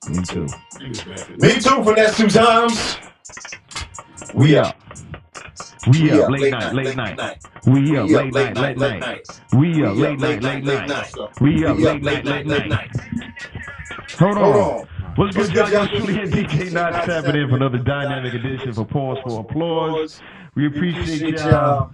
Me too. Me too for that 2 times. We up. We up late night. We up late night. We up late night. We up late night. Hold on. What's good, y'all? Yours truly here, DJ Not tapping in for another dynamic edition for Pause for Applause. We appreciate y'all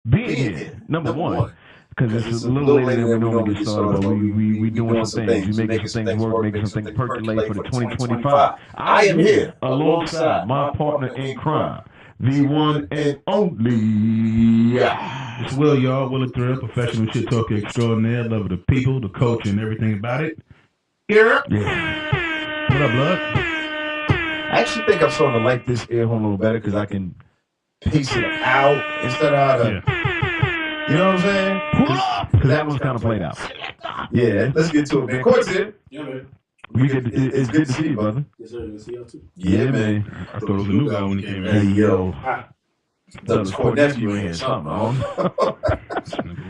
being here. Number one, because it's a little later than we normally get started, but we doing some things. We making some things work, making some things percolate for the 2025. I am here alongside my partner in crime, the one and only. It's Will, y'all. Will of Thrill, professional shit talker extraordinaire, love of the people, the culture, and everything about it. Here. Yeah. What up, blood? I actually think I'm starting to like this air horn a little better because I can pace it out instead of out of. Yeah. You know what I'm saying? Because that one's kind of played out. Yeah, let's get to it, man. Court's here. Yeah, man. It's good to see you, brother. Yes, sir. Good to see y'all too. Yeah, man. I thought it was a new guy when he came in. Hey, yo. That was Court nephew in here. Something on.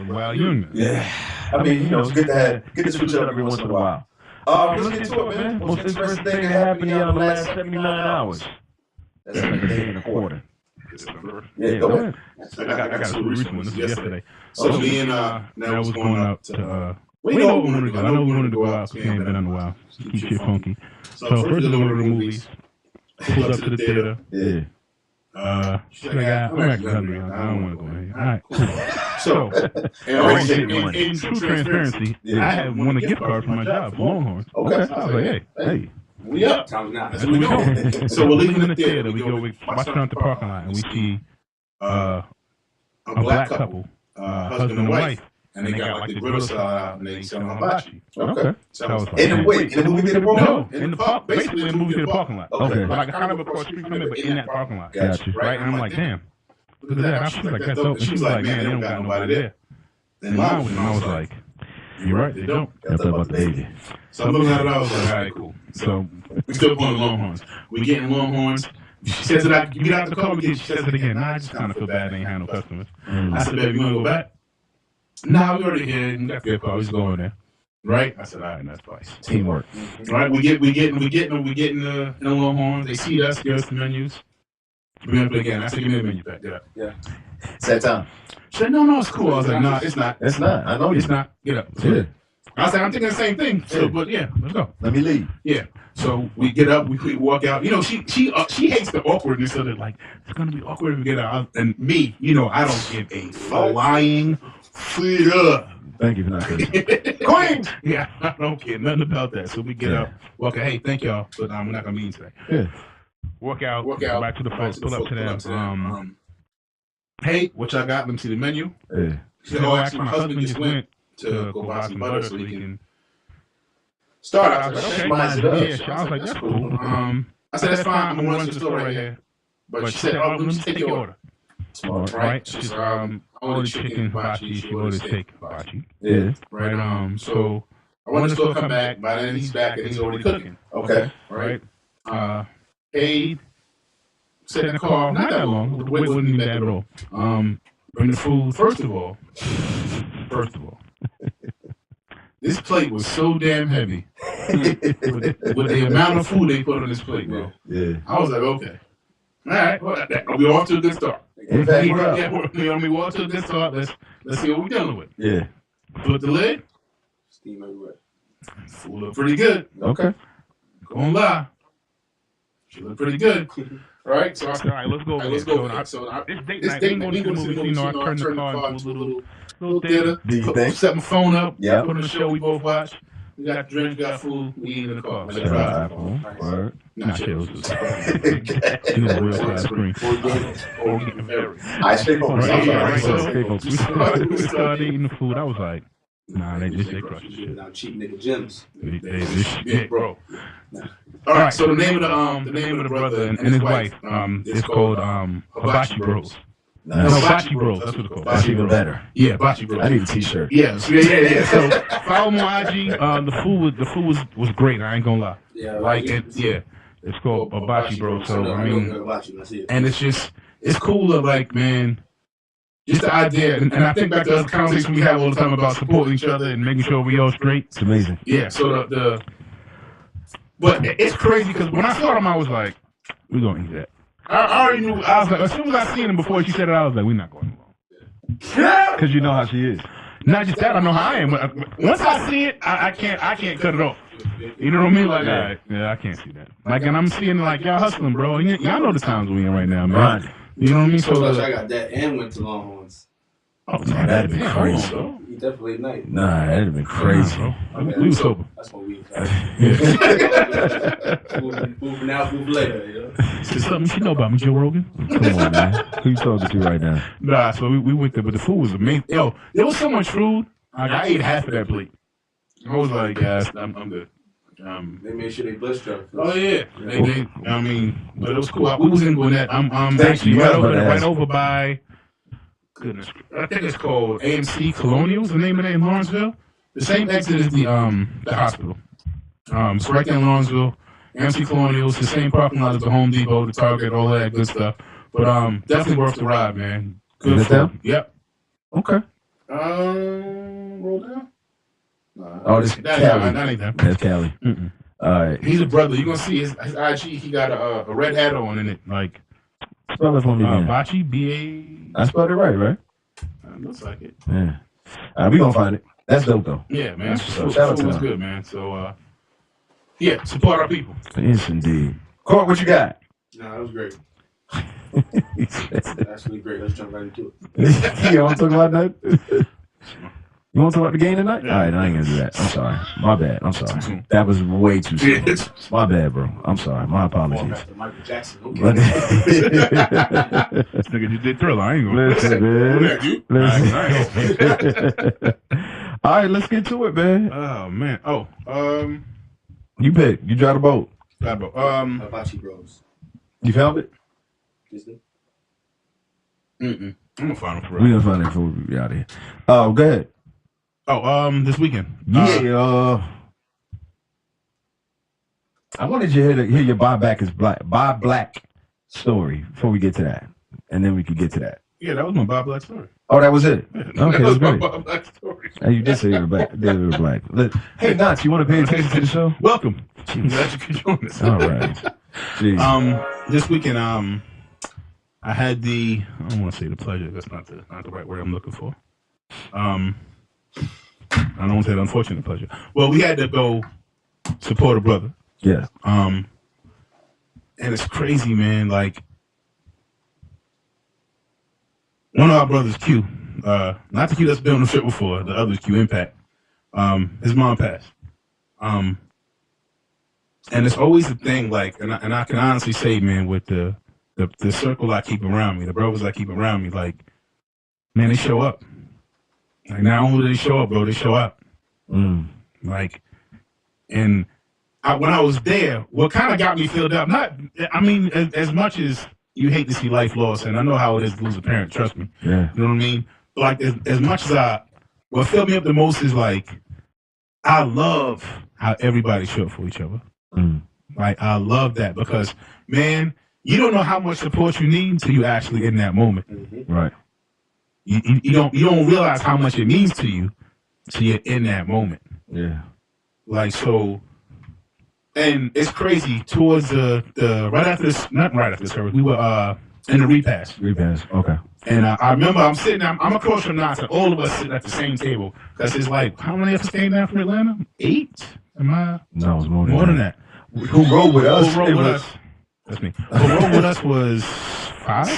Wild Union. Yeah. I mean, you know, it's good to switch up every once in a while. Let's get to it, man. Most interesting thing that happened in the last 79 hours. That's like a day and a quarter. Yeah, go ahead. I got a super recent one. This was yesterday. So me and now was going out to we know what we wanted to go. I know we wanted to go out, so we ain't been in a while. Keep shit funky. So first of all, one of the movies. Pulled up to the theater. Yeah. She's like, I'm actually hungry. I don't want to go in here. All right, cool. So, in true transparency, I had won a gift card from my job for Longhorns. Okay. I was like, hey. we up. Time's now. That's what we doing. So we're leaving the theater. We watch around the parking lot, and we see a black couple, husband and wife. And they got like the grill salad out, and they selling hibachi. Okay. So I was like, In the movie theater program? no, in the park, basically in the movie theater parking lot. Okay. But like kind of across the street from it, but in that parking lot. Gotcha. Right? And I'm like, damn, look at that. I was like, that's dope. And she was like, man, they don't got nobody there. And I was like, you're right, they don't. That's about the baby. So I'm looking at it, I was like, all right, cool. So we still going to Longhorns. We getting Longhorns. She says it, you get out the car, she says it again. Nah, I just kind of feel bad they ain't had no customers. I said, baby, you want to go back? Nah, we already here. And that's their car. He's going there. Right? I said, all right, that's fine. Teamwork. Right? We get in the Longhorns. They see us, give us the menus. We're going to play again. I said, give me the menu back. Get up. Yeah. It's that time. She said, no, it's cool. I was like, nah, it's not. It's not. I know It's not. Get up. Yeah. I said, I'm thinking the same thing. So, but yeah, let's go. Let me leave. Yeah. So we get up, we walk out. You know, she hates the awkwardness of it. Like, it's going to be awkward if we get out. And me, you know, I don't give a flying fuck. Thank you for not saying Queen! Yeah, I don't care nothing about that. So we get up, walk out. Hey, thank y'all, but we're not going to be in today. Yeah. Walk out, back to the folks, pull up to them. Hey, what y'all got? Let me see the menu. Yeah. She said, actually, my husband just went to go buy some butter so he can start. I was like, okay. Yeah, I was like, that's cool. I said, that's fine. I'm going to run to the store right here. But she said, let me take your order. Smart. Right? She said, I ordered chicken hibachi. She ordered steak hibachi. Yeah. Right? So I wanted to still come back. By then he's back and he's already cooking. Okay. Right? Paid. Sat in the car. Not that long. The wait wasn't even bad at all. Bring the food. First of all, this plate was so damn heavy with the amount of food they put on this plate, bro. Yeah. I was like, okay. All right, well, we off to a good start. In fact, We off to a good start. Let's see what we're dealing with. Yeah. Flip the lid. Steam everywhere. Food looked pretty good. Okay. Gonna lie. She looked pretty good. Right? So I said, all right, let's go. Let's go. It's date night. We ain't going to the movie. You know, I turned the car into a little theater. Do you think? Set my phone up. Yeah. Put on the show we both watch. We got drinks, got food. We eat in the car. Like a drive. Word. Not chills. You know, real class screen. Organic berry. I stay focused. Right. We started eating the food. I was like, nah, they crush this shit. Now cheap nigga gems. This shit, bro. All right, so the name of the brother and his wife is called Hibachi Bros. Nice. No, Bachi Bros. That's what it's called. That's even better. Yeah, Bachi Bros. I need a t-shirt. Yeah. So follow me on IG. The food was great. I ain't gonna lie. Yeah, like it. Yeah, it's called Bachi Bros. So I mean, and it's cool. Like, man, just the idea, and I think back to the conversation we have all the time about supporting each other and making sure we all straight. It's amazing. Yeah. So But it's crazy because when I saw them, I was like, "We're gonna eat that." I already knew. I was like, as soon as I seen him before she said it, I was like, "We're not going along." Because you know how she is. Not just that, I know how I am. Once I see it, I can't cut it off. You know what I mean? Like, all right, yeah, I can't see that. Like, and I'm seeing like y'all hustling, bro. Y'all know the times we in right now, man. Right. You know what I mean? So I got that and went to Longhorns. oh, that'd be crazy. Bro. Eat that for late night. Nah, that'd have been crazy. Bro. We was sober. That's what we was Yeah. Moving out, move later, you know? There's something you know about me, Joe Rogan. Come on, man. Who you talking to right now? Nah, so we went there, but the food was amazing. Yo, there was so much food. Like, I ate half of that plate. I was like, guys, I'm good. They made sure they blessed you. Oh yeah, they, I mean, but it was cool. We was in Gwinnett. I'm actually you. right over by. Goodness, I think it's called AMC Colonials. The name of it in Lawrenceville. The same exit as the hospital. It's right there in Lawrenceville. AMC Colonials, the same parking lot as the Home Depot, the Target, all that good stuff. But definitely worth the ride, man. Good Is it food. down? Yep. Okay. Roll down. Oh, this That ain't that. That's Cali. Mm-mm. All right. He's a brother. You're gonna see his IG. He got a red hat on in it, like Spell it for me, man. Bachi, B-A. I spelled it right? Looks like it. Yeah. We gonna find it. That's dope, though. Yeah, man. So shout out to was him. good, man. So, yeah, support our people. Yes, indeed. Court, what you got? Nah, that was great. He said- Actually great. Let's jump right into it. You want to talk about that? You want to talk about the game tonight? All right, I ain't gonna do that. I'm sorry. My bad. I'm sorry. That was way too soon. My bad, bro. I'm sorry. My apologies. After Michael Jackson. Okay. This nigga just did Thriller. I ain't gonna. Listen, man. Listen. All All right, let's get to it, man. Oh man. You pick. You drive the boat. Hibachi Bros. You found it? Disney. I'm gonna find him for We real. gonna find it before we be out of here. Oh, go ahead. This weekend. Yeah. I wanted you to hear your buy black story before we get to that, and then we could get to that. Yeah, that was my Bob Black story. Oh, that was it. Okay, that that's was my great. Bob Black story. Hey, you did say you were black. Hey, Knots, you want to pay attention to the show? Welcome. Glad you could join us. All right. Jeez. This weekend, I had the, I don't want to say the pleasure. That's not the right word I'm looking for. I don't want to say the unfortunate pleasure. Well, we had to go support a brother. Yeah. And it's crazy, man. Like, one of our brothers, Q, not the Q that's been on the show before, the other Q Impact. His mom passed. And it's always a thing, like, and I can honestly say, man, with the circle I keep around me, the brothers I keep around me, like, man, they show up. Like, not only do they show up, bro, they show up. Like, and when I was there, what kind of got me filled up, as much as you hate to see life lost, and I know how it is to lose a parent, trust me. Yeah. You know what I mean? But like, as much as what filled me up the most is, like, I love how everybody showed up for each other. Like, I love that because, man, you don't know how much support you need until you actually in that moment. Right. You don't realize how much it means to you till you're in that moment. Yeah. Like, so, and it's crazy. Towards the right after this, not right after this service, we were in the repass. Okay. And I remember I'm across from Knox, and all of us sitting at the same table because it's like, how many of us came down from Atlanta? 8? Am I? No, it was more More than that. Who rode with us? Who rode with us? That's me. Who rode with us was 5?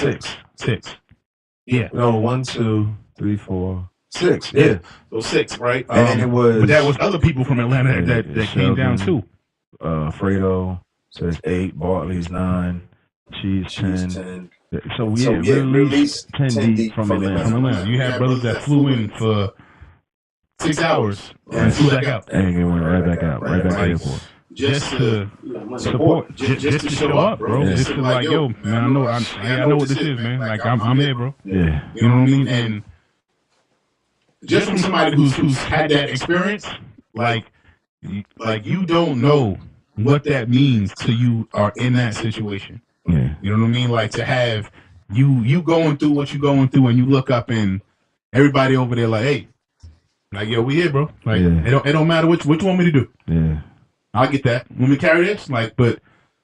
6. Yeah. No, 1, 2, 3, 4, 6. Yeah. So 6, right? And then it was. But that was other people from Atlanta that came down too. Fredo says 8. Bartley's 9. Cheese 10. So we're at least 10 deep from Atlanta. You had brothers that flew in for 6 hours and flew back out. And they went right back out, right back to the airport. Just to support, just to show up, bro. Yeah. Just to like, yo, man, I know what this is, man. Like, I'm here, bro. Yeah. You know what I mean? And just from somebody who's had that experience, like you don't know what that means till you are in that situation. Yeah. You know what I mean? Like, to have you going through what you're going through, and you look up and everybody over there like, hey, like, yo, we here, bro. Like, it don't matter what you want me to do. Yeah. I'll get that. When we carry this, like, but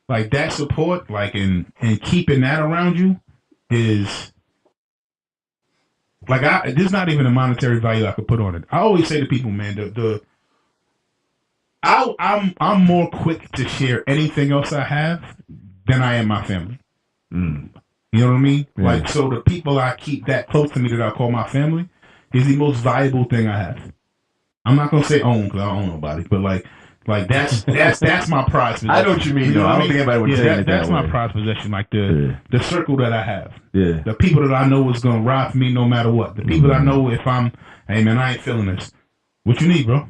like that support, like, and keeping that around you is like there's not even a monetary value I could put on it. I always say to people, man, I'm more quick to share anything else I have than I am my family. Mm. You know what I mean? Yeah. Like, so the people I keep that close to me that I call my family is the most valuable thing I have. I'm not gonna say own because I don't own nobody, but like that's my prized possession. I know what you mean. Know though. what I don't think anybody would say it that that's way. my prized possession. Like the circle that I have. Yeah. The people that I know is gonna ride for me no matter what. The people that I know if I'm, hey man, I ain't feeling this. What you need, bro?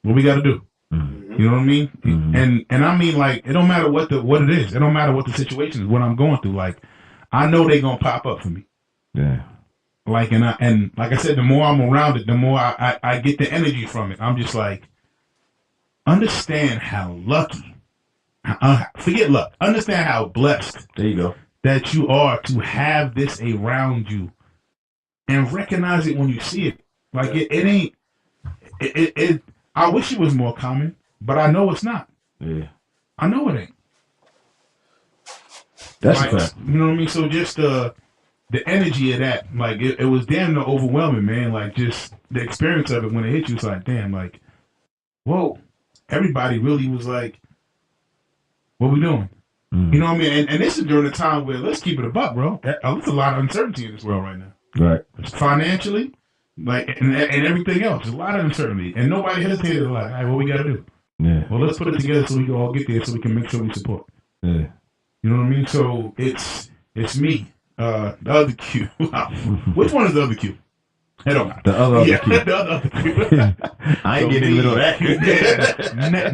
What we got to do? Mm-hmm. You know what I mean? Mm-hmm. And I mean, like, it don't matter what it is. It don't matter what the situation is. What I'm going through, like, I know they gonna pop up for me. Yeah. Like, and like I said, the more I'm around it, the more I get the energy from it. I'm just like, understand how lucky. Forget luck. Understand how blessed. There you go. That you are to have this around you, and recognize it when you see it. Like it ain't. It I wish it was more common, but I know it's not. Yeah. I know it ain't. That's like, a fact. You know what I mean? So just the energy of that, like it was damn near overwhelming, man. Like just the experience of it when it hit you, it's like, damn, like, whoa. Everybody really was like, what we doing? Mm. You know what I mean? And this is during a time where, let's keep it a buck, bro. There's a lot of uncertainty in this world right now. Right. Financially, like, and everything else. There's a lot of uncertainty. And nobody hesitated to like, hey, what we got to do? Yeah. Well, let's put it together so we can all get there so we can make sure we support. Yeah. You know what I mean? So it's me. The other Q. Which one is the other Q? It don't matter. The other Q. The other Q. I ain't getting rid of that.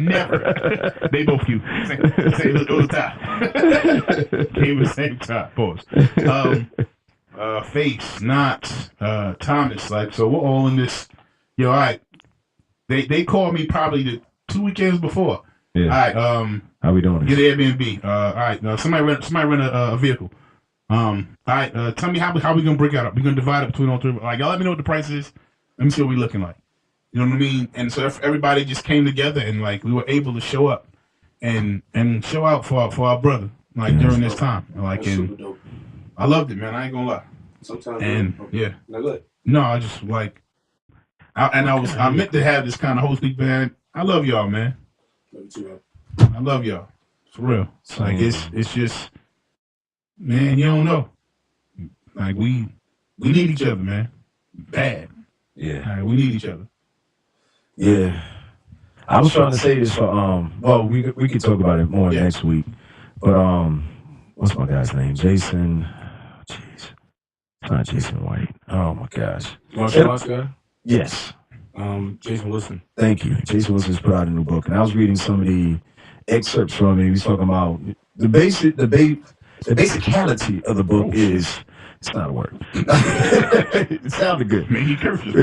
Never. They both Q. It was a tie. Came at the same time. Pause. Face, Knots, Thomas. Like, so we're all in this. Yo, all right. They called me probably the 2 weekends before. Yeah. All right. How we doing? Get Airbnb. All right. Somebody rent a vehicle. All right. Tell me how we gonna break out. We gonna divide it between all three. Like, y'all let me know what the price is. Let me see what we looking like. You know what I mean? And so everybody just came together and like we were able to show up and show out for our brother like during this time. Like, and I loved it, man. I ain't gonna lie. Sometimes. And yeah. No, good. No, I just like. I meant to have this kind of host week, man. I love y'all, man. Love you too, man. I love y'all. For real. It's like it's just, man, you don't know. Like we need each other, man. Bad. Yeah. Like, we need each other. Yeah. I was trying to say this for well, we could talk about it more next week. But what's my guy's name? Jason. Jeez. It's not Jason White. Oh my gosh. Martial arts guy? Yes. Jason Wilson. Thank you. Jason Wilson's put out a new book, and I was reading some of the excerpts from it. He was talking about the basicality of the book is it's not a word. It sounded good. Maybe curses.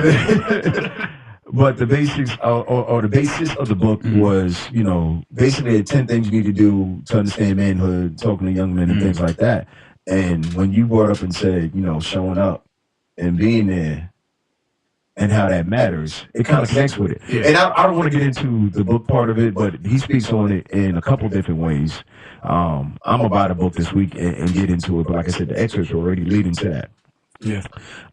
But the basics or the basis of the book was, you know, basically 10 things you need to do to understand manhood, talking to young men and things like that. And when you brought up and said, you know, showing up and being there and how that matters, it kind of connects with it. Yeah. And I don't want to get into the book part of it, but he speaks on it in a couple different ways. I'm going to buy the book this week and get into it. But like I said, the excerpts are already leading to that. Yeah.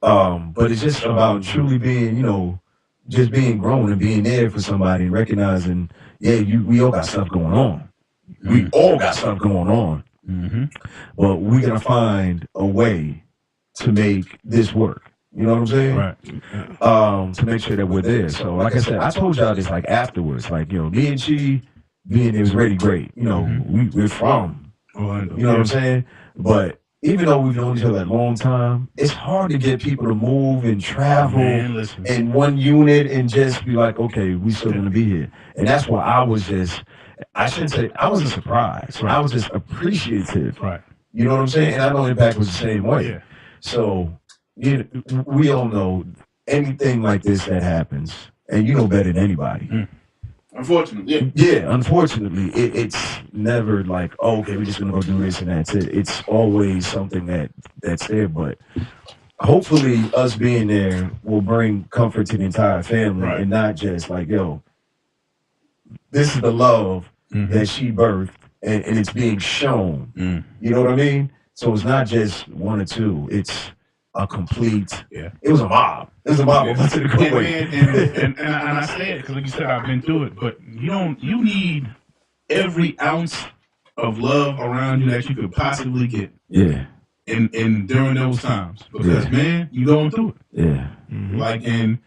But it's just about truly being, you know, just being grown and being there for somebody and recognizing, yeah, we all got stuff going on. We all got stuff going on. Mm-hmm. But we're going to find a way to make this work. You know what I'm saying? Right. To make sure that we're there. So, like I said, I told y'all this like afterwards. Like, you know, me and she being it was really great. You know, we're from. Orlando. You know what I'm saying? But even though we've known each other a long time, it's hard to get people to move and travel in one unit and just be like, okay, we still gonna be here. And that's why I was just, I shouldn't say, I wasn't surprised. Right. I was just appreciative. Right. You know what I'm saying? And I know Impact was the same way. Yeah. So, you know, we all know anything like this that happens, and you know better than anybody. Unfortunately, yeah. Unfortunately, it's never like, oh, okay, we're just gonna go do this and that's it. It's always something that's there. But hopefully, us being there will bring comfort to the entire family, and not just like, yo, this is the love that she birthed, and it's being shown. You know what I mean? So it's not just one or two. It's a complete. Yeah. It was a mob. It was a mob. And I say it because, like you said, I've been through it. But you need every ounce of love around you that you could possibly get. Yeah. And during those times, because man, you going through it. Yeah. Like, and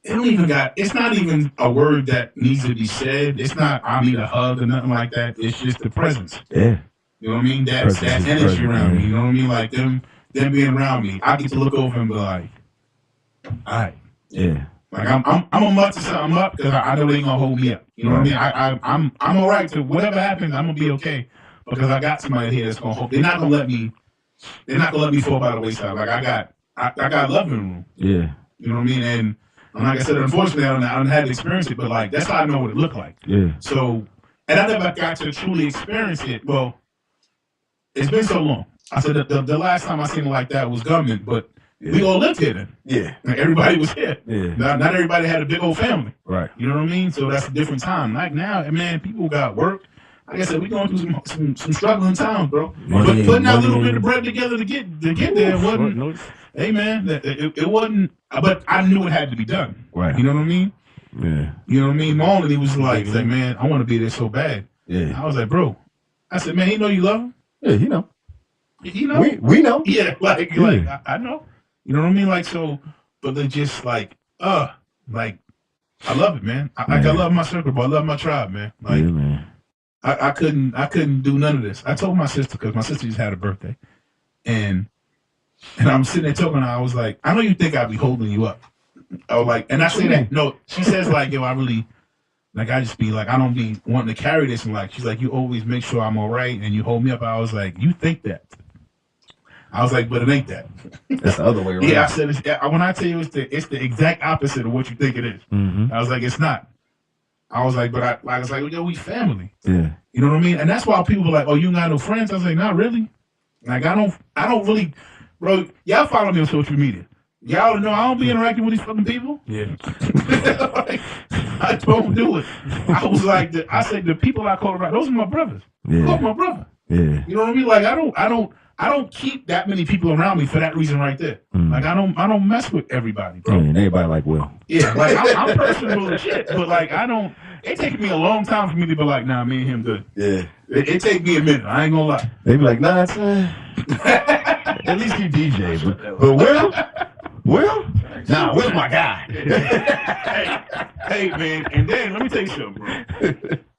it's not even a word that needs to be said. It's not I need a hug or nothing like that. It's just the presence. Yeah. You know what I mean? That energy around me. You know what I mean? Like them being around me. I get to look over and be like, all right. Yeah. Like I'm a mutt to something up because I know they ain't gonna hold me up. You know what I mean? I'm all right to whatever happens. I'm gonna be okay because I got somebody here that's gonna hold. They're not gonna let me fall by the wayside. Like I got love in the room. Yeah. You know what I mean? And like I said, unfortunately, I don't have to experience it, but like that's how I know what it looked like. Yeah. So, and I never got to truly experience it. Well, it's been so long. I said the last time I seen it like that was Government, but we all lived here then. Yeah. Like everybody was here. Yeah. Not everybody had a big old family. Right. You know what I mean? So that's a different time. Like now, man, people got work. Like I said, we going through some struggling times, bro. But putting that little bit of bread together to get there wasn't. Hey man, it wasn't. But I knew it had to be done. Right. You know what I mean? Yeah. You know what I mean? Marlon, he was like, man, I want to be there so bad. Yeah. I was like, bro. I said, man, he know you love him. Yeah, he know. He know. We know. Yeah, like I know. You know what I mean? Like so, but they're just like I love it, man. I love my circle, but I love my tribe, man. Like, yeah, man. I couldn't do none of this. I told my sister because my sister just had a birthday, and I'm sitting there talking to her. I was like, I know you think I'd be holding you up. I was like, and I say that no. She says like, yo, I really like. I just be like, I don't be wanting to carry this, and like, she's like, you always make sure I'm all right, and you hold me up. I was like, you think that? I was like, but it ain't that. That's the other way around. Yeah, I said when I tell you it's the exact opposite of what you think it is. I was like, it's not. I was like, but I was like, yo, we family. Yeah. You know what I mean? And that's why people were like, oh, you ain't got no friends? I was like, not really. Like, I don't really, bro, y'all follow me on social media. Y'all know I don't be interacting with these fucking people. Yeah. Like, I don't do it. I was like, I said, the people I call around, those are my brothers. Yeah. Those are my brother. Yeah. You know what I mean? Like, I don't keep that many people around me for that reason right there. Like I don't mess with everybody, bro. And everybody like Will. Yeah, like I'm personable as shit, but like I don't. It takes me a long time for me to be like, nah, me and him good. Yeah. It take me a minute. I ain't gonna lie. They be like, nah, son. At least he DJ, but Will? Nah, Will's my guy. hey, man, and then let me tell you something, bro.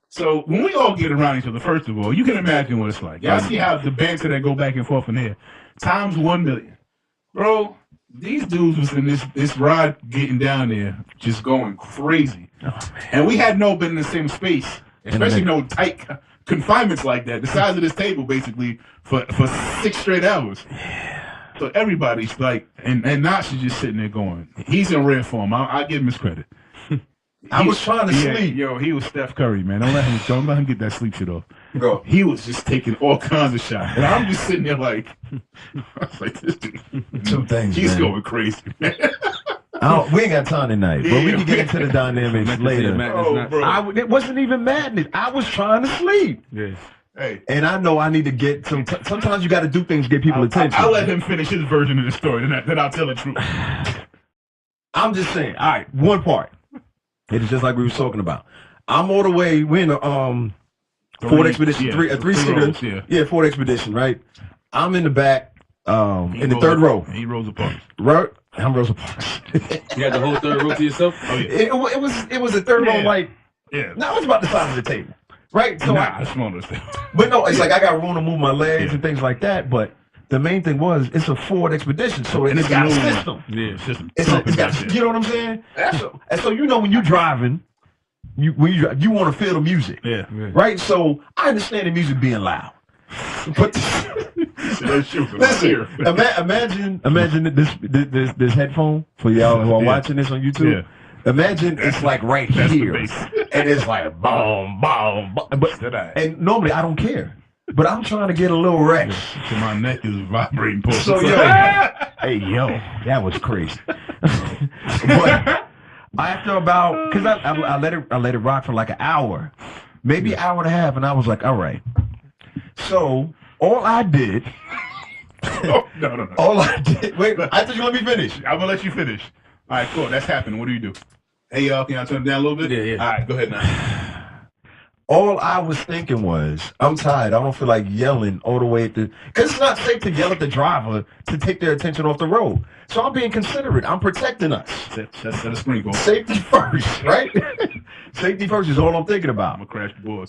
So when we all get around each other, first of all, you can imagine what it's like. Y'all see how the banter that go back and forth in here. Times 1 million. Bro, these dudes was in this ride getting down there, just going crazy. And we had no been in the same space, especially no tight confinements like that. The size of this table, basically, for 6 straight hours. So everybody's like, and Notch is just sitting there going, he's in rare form. I give him his credit. I was trying to sleep. Yo, he was Steph Curry, man. Don't let him get that sleep shit off. Bro. He was just taking all kinds of shots. And I'm just sitting there like, I was like, this dude. Two things, He's man. going crazy, man. We ain't got time tonight, but we can get into the dynamics later. It wasn't even madness. I was trying to sleep. Yeah. Hey. And I know I need to get sometimes you got to do things to get people attention. I'll let him finish his version of the story, then I'll tell the truth. I'm just saying. All right, one part. It is just like we were talking about. I'm all the way. We're in a Ford Expedition, a three-seater. Yeah, Ford Expedition, right? I'm in the back, in the third row. He Rosa Parks. Right? I'm Rosa Parks. You had the whole third row to yourself? Oh, yeah. It was a third row, like, yeah. No, it was about the size of the table. Right? So it's smaller. But no, it's like I got room to move my legs and things like that, but the main thing was it's a Ford Expedition, so it's got a system. Yeah, system. It's got, you know what I'm saying? And so you know when you're driving, you want to feel the music. Yeah. Right? So I understand the music being loud. But listen, imagine this headphone for y'all who are watching this on YouTube. Yeah. Imagine it's like right here, and it's like boom, boom, boom. And normally I don't care. But I'm trying to get a little rest. So my neck is vibrating. So yo, hey yo, that was crazy. After about, because I let it rock for like an hour, maybe an hour and a half, and I was like, all right. So all I did. Oh, no. All I did. Wait, I thought you let me finish. I'm gonna let you finish. All right, cool. That's happening. What do you do? Hey, y'all, can I turn it down a little bit? Yeah. All right, go ahead now. All I was thinking was, I'm tired. I don't feel like yelling all the way at the... Because it's not safe to yell at the driver to take their attention off the road. So I'm being considerate. I'm protecting us. That's a sprinkle. Safety first, right? Safety first is all I'm thinking about. I'm going to crash the board.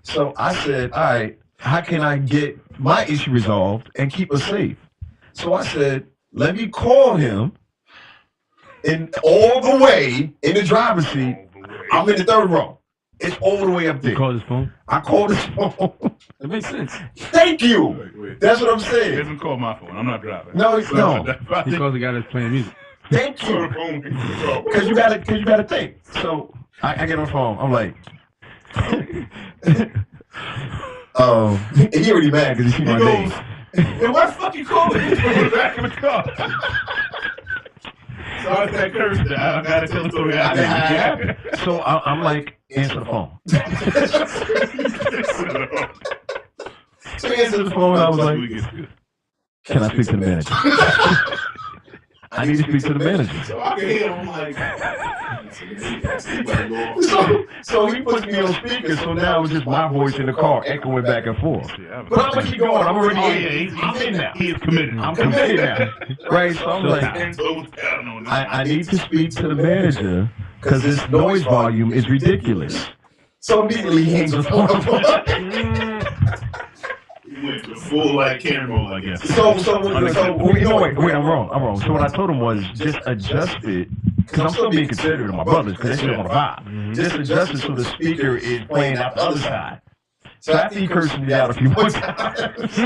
So I said, all right, how can I get my issue resolved and keep us safe? So I said, let me call him. And all the way in the driver's seat, I'm in the third row. It's all the way up there. You called his phone? I called his phone. That makes sense. Thank you. Wait. That's what I'm He saying. doesn't call my phone. I'm not driving. No. He calls the guy that's playing music. Thank you. Because you gotta think. So I get on the phone. I'm like, he already mad because he see my name. Then why the fuck you calling me from the back of the car? So I said, curse that. I gotta tell the story. So I'm like, answer the phone. So he answered the phone, and I was like, can I speak to the manager? I need to speak to the manager. So I can hear him like, so he puts me on speaker, so now it's just my voice in the car echoing back and forth. But I'm gonna keep going. I'm already I'm in now. He is committed. I'm committed now. Right? So I'm like, I need to speak to the manager because this noise volume is ridiculous. So immediately he hangs the phone up. Went to full like camera, I guess. Wait, I'm wrong. So what I told him was just adjust it, because I'm still being considerate of my brothers, because they shit on the vibe. Just adjust it so the speaker is playing out the other side. So after he cursed me out a few more times,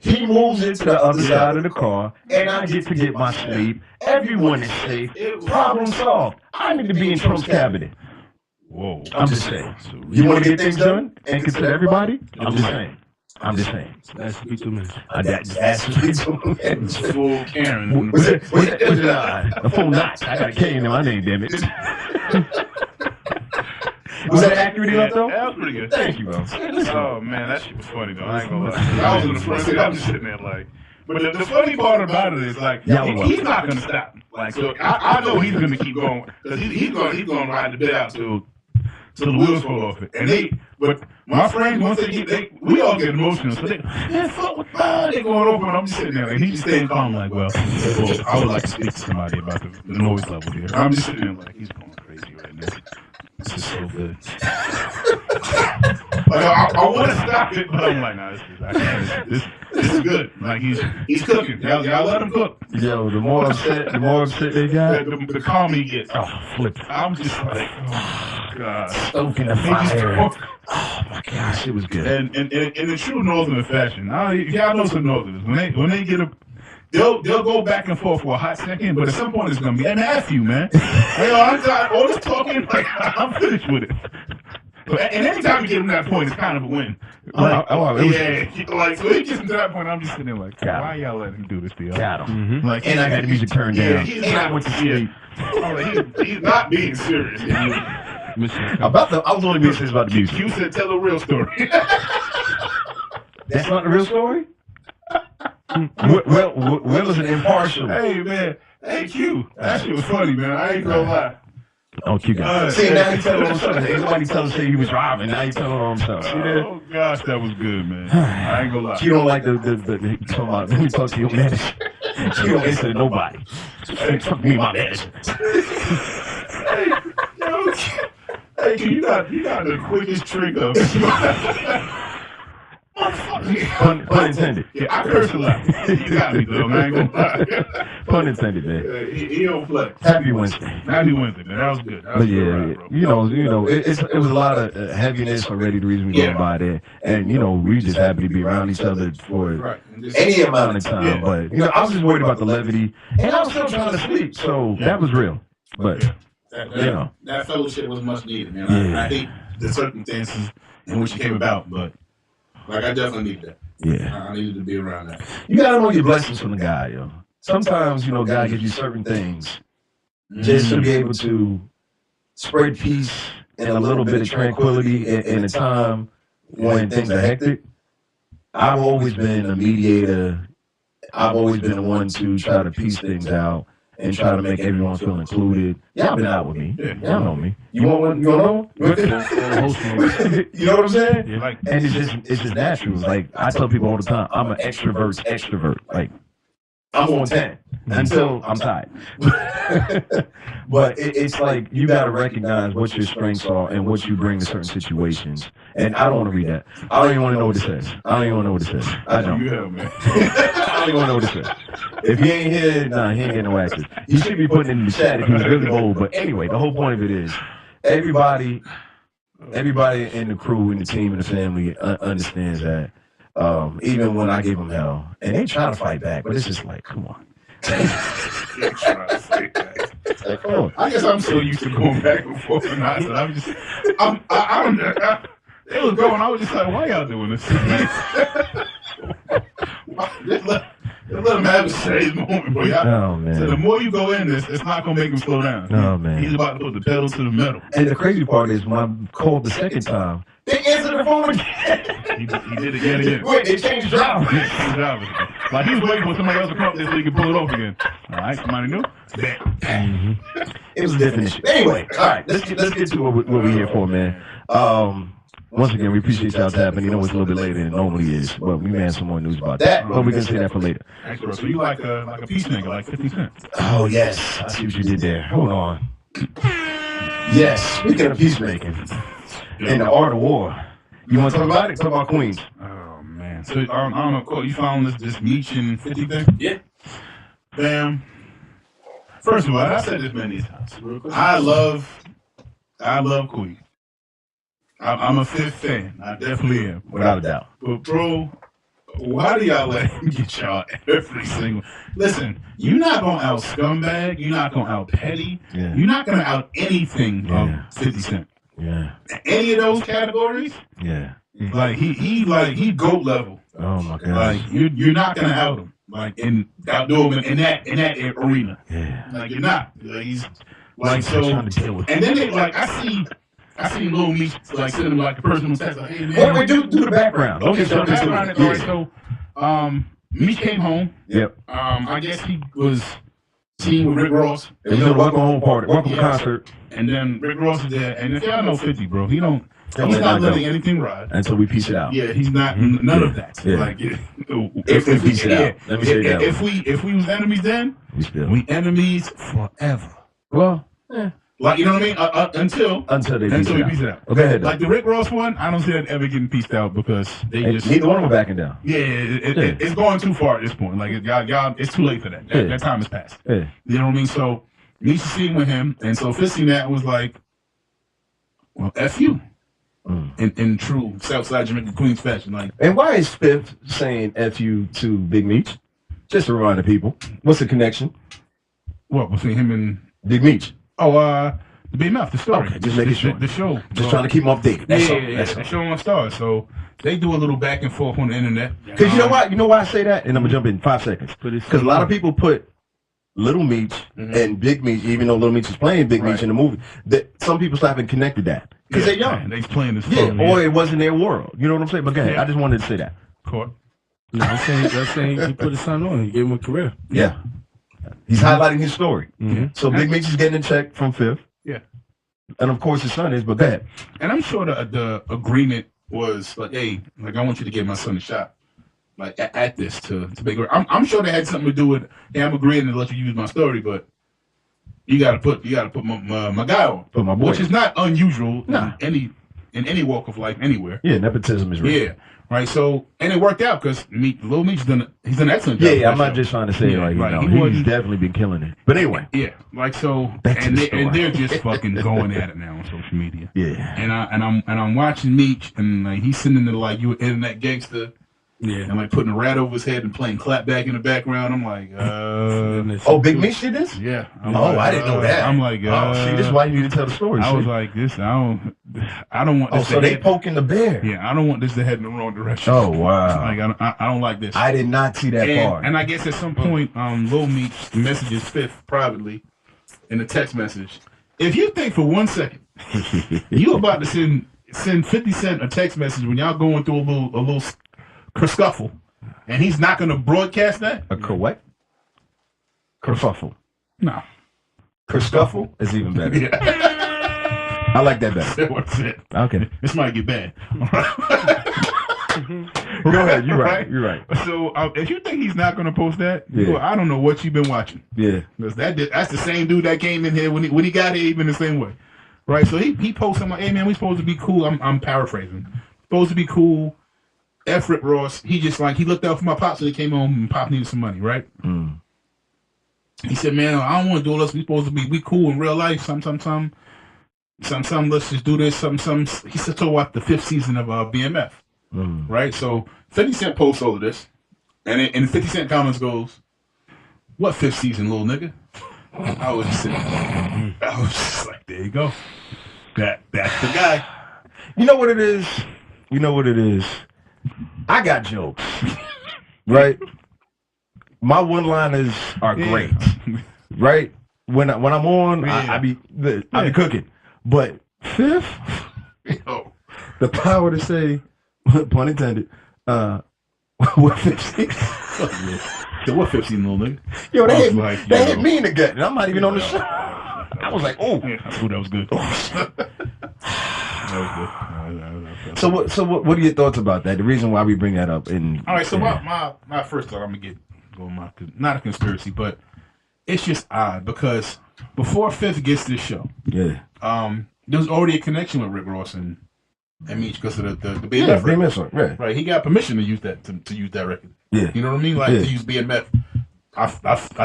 he moves into the other side of the car, and I get to get my sleep. Everyone is safe. Problem solved. I need to be in Trump's cabinet. Whoa. I'm just saying. You want to get things done and consider everybody? I'm just saying. That's to be 2 minutes. That's to be 2 minutes. Full Karen. Was it a full notch? I got a K in my name, damn it. Was that accurate enough, though? That was pretty good. Thank you, bro. Oh, man, that shit was funny, though. I ain't gonna lie. I was in the front seat. I was just sitting there like... But the funny part about it is, like, he's not going to stop. Like, so I know he's going to keep going. Because he's going to ride the bit out till the wheels fall off it. But my friends, once we all get emotional. So fuck with God. They're going over, and I'm just sitting there. And he's just staying calm, like, well, I would like to speak to somebody about the noise level here. I'm just sitting there like, he's going crazy right now. This is so good. Like, I want to stop it, but I'm like, nah, this is good. Like, he's cooking. Y'all let him cook. Yo, the more upset they got, the calmer he gets. Oh, flip. I'm just like, oh, God. Stoking the fire. Oh, my gosh, it was good. And in true Northern fashion, y'all know some Northerners. When they get a... They'll go back and forth for a hot second, but at some point it's gonna be an F you, man. I'm tired. All this talking, like I'm finished with it. And anytime you get him to that point, it's kind of a win. Like, so he gets to that point, I'm just sitting there like, why y'all letting him do this to y'all? Got him. Mm-hmm. Like, and I got the music turned down. And I went to sleep. He's not being serious. I was only being serious about the music. You said tell a real story. That's not the real story? Will is an impartial. Hey, man. Hey, Q. That shit was funny, man. I ain't gonna lie. Oh, Q got it. See, now he's telling on himself. Everybody telling say he was driving. Now he's telling on himself. See that? Oh, gosh, that was good, man. I ain't gonna lie. Q don't like the talking about, let me talk to your manager. Q don't listen to nobody. Fuck me, my manager. Hey, Q, you got the quickest trick of Pun intended. Yeah, I curse a lot. You got me, though. I ain't gonna lie. Pun intended, man. He don't play. Happy Wednesday. Happy Wednesday, man. That was good. But yeah, you know, it was a lot of heaviness already. The reason we going by there, and we just happy to be around each other for any amount of time. Yeah. But I was just worried about the levity, and I was still trying to sleep, so that was real. But that fellowship was much needed, man. I hate the circumstances in which it came about, but. Like, I definitely need that. Yeah. I needed to be around that. You gotta know your blessings from the guy, yo. Sometimes, God gives you certain things just to be able to spread peace and a little bit of tranquility in a time when things are hectic. I've always been a mediator. I've always been the one to try to piece things out and try to make everyone feel included. Y'all been out with me. Y'all know me. You want one? You want one? You know what I'm saying? Yeah, like, and it's just natural. Like I tell people all the time, I'm an extrovert. Like I'm on 10 until I'm tired. But it's like you got to recognize what your strengths are and what you bring to certain situations. And I don't want to read that. I don't even want to know what it says. I don't even want to know what it says. I don't. You have, man. I don't even want to know what it says. If he ain't here, nah, he ain't getting no access. He should be putting it in the chat if he was really bold. But anyway, the whole point of it is everybody in the crew, in the team, in the family understands that. Even when I give them hell, and they try to fight back, but it's just like, come on. Like, come on. I guess I'm so used to going back and forth and not, so I'm just, it was going, I was just like, why y'all doing this? Let him have a safe moment, bro. Oh, man. So the more you go in this, it's not going to make him slow down. No, man. He's about to put the pedal to the metal. And the crazy part is when I called the second time, they answered the phone again. He did it again. Wait, they changed drivers. Like he was waiting for somebody else to come up there so he could pull it off again. All right, somebody new? It was a different issue. Anyway, all right, let's get to what we're here for, man. Once again, we appreciate y'all tapping. You know it's a little bit later than it normally is, but we may have some more news about that, but we can say that for later. So you like a peacemaker, like 50 Cent? Oh, yes. I see what you did there. Hold on. Yes, speaking of peacemaking and the art of war, you want to talk about it? Talk about Queens. Oh, man. So, I don't know, Cole, you found this Meech and 50 thing? Yeah. Bam. First of all, I said this many times. I love Queen. I'm a Fifth fan. I definitely am. Without a doubt. But, bro, why do y'all let him get y'all every single... Listen, you're not going to out scumbag. You're not going to out petty. Yeah. You're not going to out anything of 50 Cent. Yeah. Any of those categories, Yeah. like he GOAT level. Oh, my gosh. Like, you're not going to out him. Like, outdo him in that arena. Yeah. Like, you're not. Like, he's... Like, so... And then they, like, I see Lil Meech like sending him like a personal text like, hey man. Wait, do the background. Okay, so the background is alright. So Meech came home. Yep. I guess he was seen with Rick Ross. It was a welcome home party, welcome concert. And then Rick Ross is there. And if y'all know 50, bro, he's not letting anything ride. Until we piece it out. Yeah, he's not none of that. Yeah. Like if we piece it out. Let me say that. If we was enemies then, we enemies forever. Well, like, you know what I mean? Until we piece it out. Okay, ahead. Like the Rick Ross one, I don't see that ever getting pieced out because they just neither one of them backing down. Yeah, it's going too far at this point. Like y'all, it's too late for that. That time has passed. Yeah. You know what I mean? So Meech seen with him, and so Fissy that was like, well, F you. In true Southside Jamaican Queens fashion, like. And why is Spiff saying F you to Big Meech? Just to remind the people, what's the connection? What between him and Big Meech? Oh, the Big Mouth, the story. Okay, just making sure. The show. Just trying to keep them updated. That's all. The show on Stars. So they do a little back and forth on the internet. Because you know why? You know why I say that? And I'm gonna jump in 5 seconds. Because a lot of people put Little Meech and Big Meech, even though Little Meech is playing Big Meech in the movie, that some people still haven't connected that because they're young. They're playing this. Or it wasn't their world. You know what I'm saying? But go ahead. I just wanted to say that. Court. No, I'm saying he put his son on. He gave him a career. Yeah. He's highlighting his story. So Big Meech is getting a check from Fifth. Yeah. And of course his son is, but go ahead. And I'm sure the agreement was like, hey, like I want you to give my son a shot. Like at this to make it. I'm sure they had something to do with, hey, I'm agreeing to let you use my story, but you gotta put my guy on. Put my boy. Which is not unusual in any walk of life anywhere. Yeah, nepotism is real. Yeah. Right, so and it worked out because Lil Meech's he's done an excellent job. Yeah, I'm not just trying to say he's definitely been killing it. But anyway, like so, and they're just fucking going at it now on social media. Yeah, and I'm watching Meech and like he's sitting there like you an internet gangster. Yeah, and like putting a rat over his head and playing clapback in the background. I'm like, oh, Big Meech did this? Yeah. I didn't know that. I'm like, see, this is why you need to tell the story. I was like, this, I don't want this. So they poking the bear. Yeah, I don't want this to head in the wrong direction. Oh wow. Like I don't like this. I did not see that part. And I guess at some point, Lil Meech messages Fifth privately, in a text message. If you think for 1 second you about to send 50 Cent a text message when y'all going through a little kerfuffle, and he's not going to broadcast that? A what? Kerfuffle. No. Kerscuffle is even better. Yeah. I like that better. That's it. Okay. This might get bad. Go ahead. You're right. You're right. So if you think he's not going to post that, Yeah. I don't know what you've been watching. Yeah. Because that's the same dude that came in here when he got here, even the same way. Right? So he posts, I'm like, hey, man, we supposed to be cool. I'm paraphrasing. Supposed to be cool. F. Rick Ross. He just like, he looked out for my pops, so he came home and Pop needed some money, right? Mm. He said, man, I don't want to do all this. We supposed to be cool in real life. Some, let's just do this. Some. He said, to watch the 5th season of BMF. Right? So 50 Cent posts all of this. And in 50 Cent comments goes, what 5th season, little nigga? I was just like, there you go. That's the guy. You know what it is? I got jokes. Right? My one-liners are great. Right? When I'm on, I be cooking. But 5th, the power to say, pun intended, what 5th season? So what 5th season, little nigga? Yo, they hit me in the gut, and I'm not even on the show. I was like, oh. Yeah, that was good. So what are your thoughts about that? The reason why we bring that up in all right, so my first thought, I'm gonna go not a conspiracy, but it's just odd because before 5th gets this show, there was already a connection with Rick Ross and Meech because of the BMF record. Right. He got permission to use that to use that record. Yeah. You know what I mean? Like to use BMF. I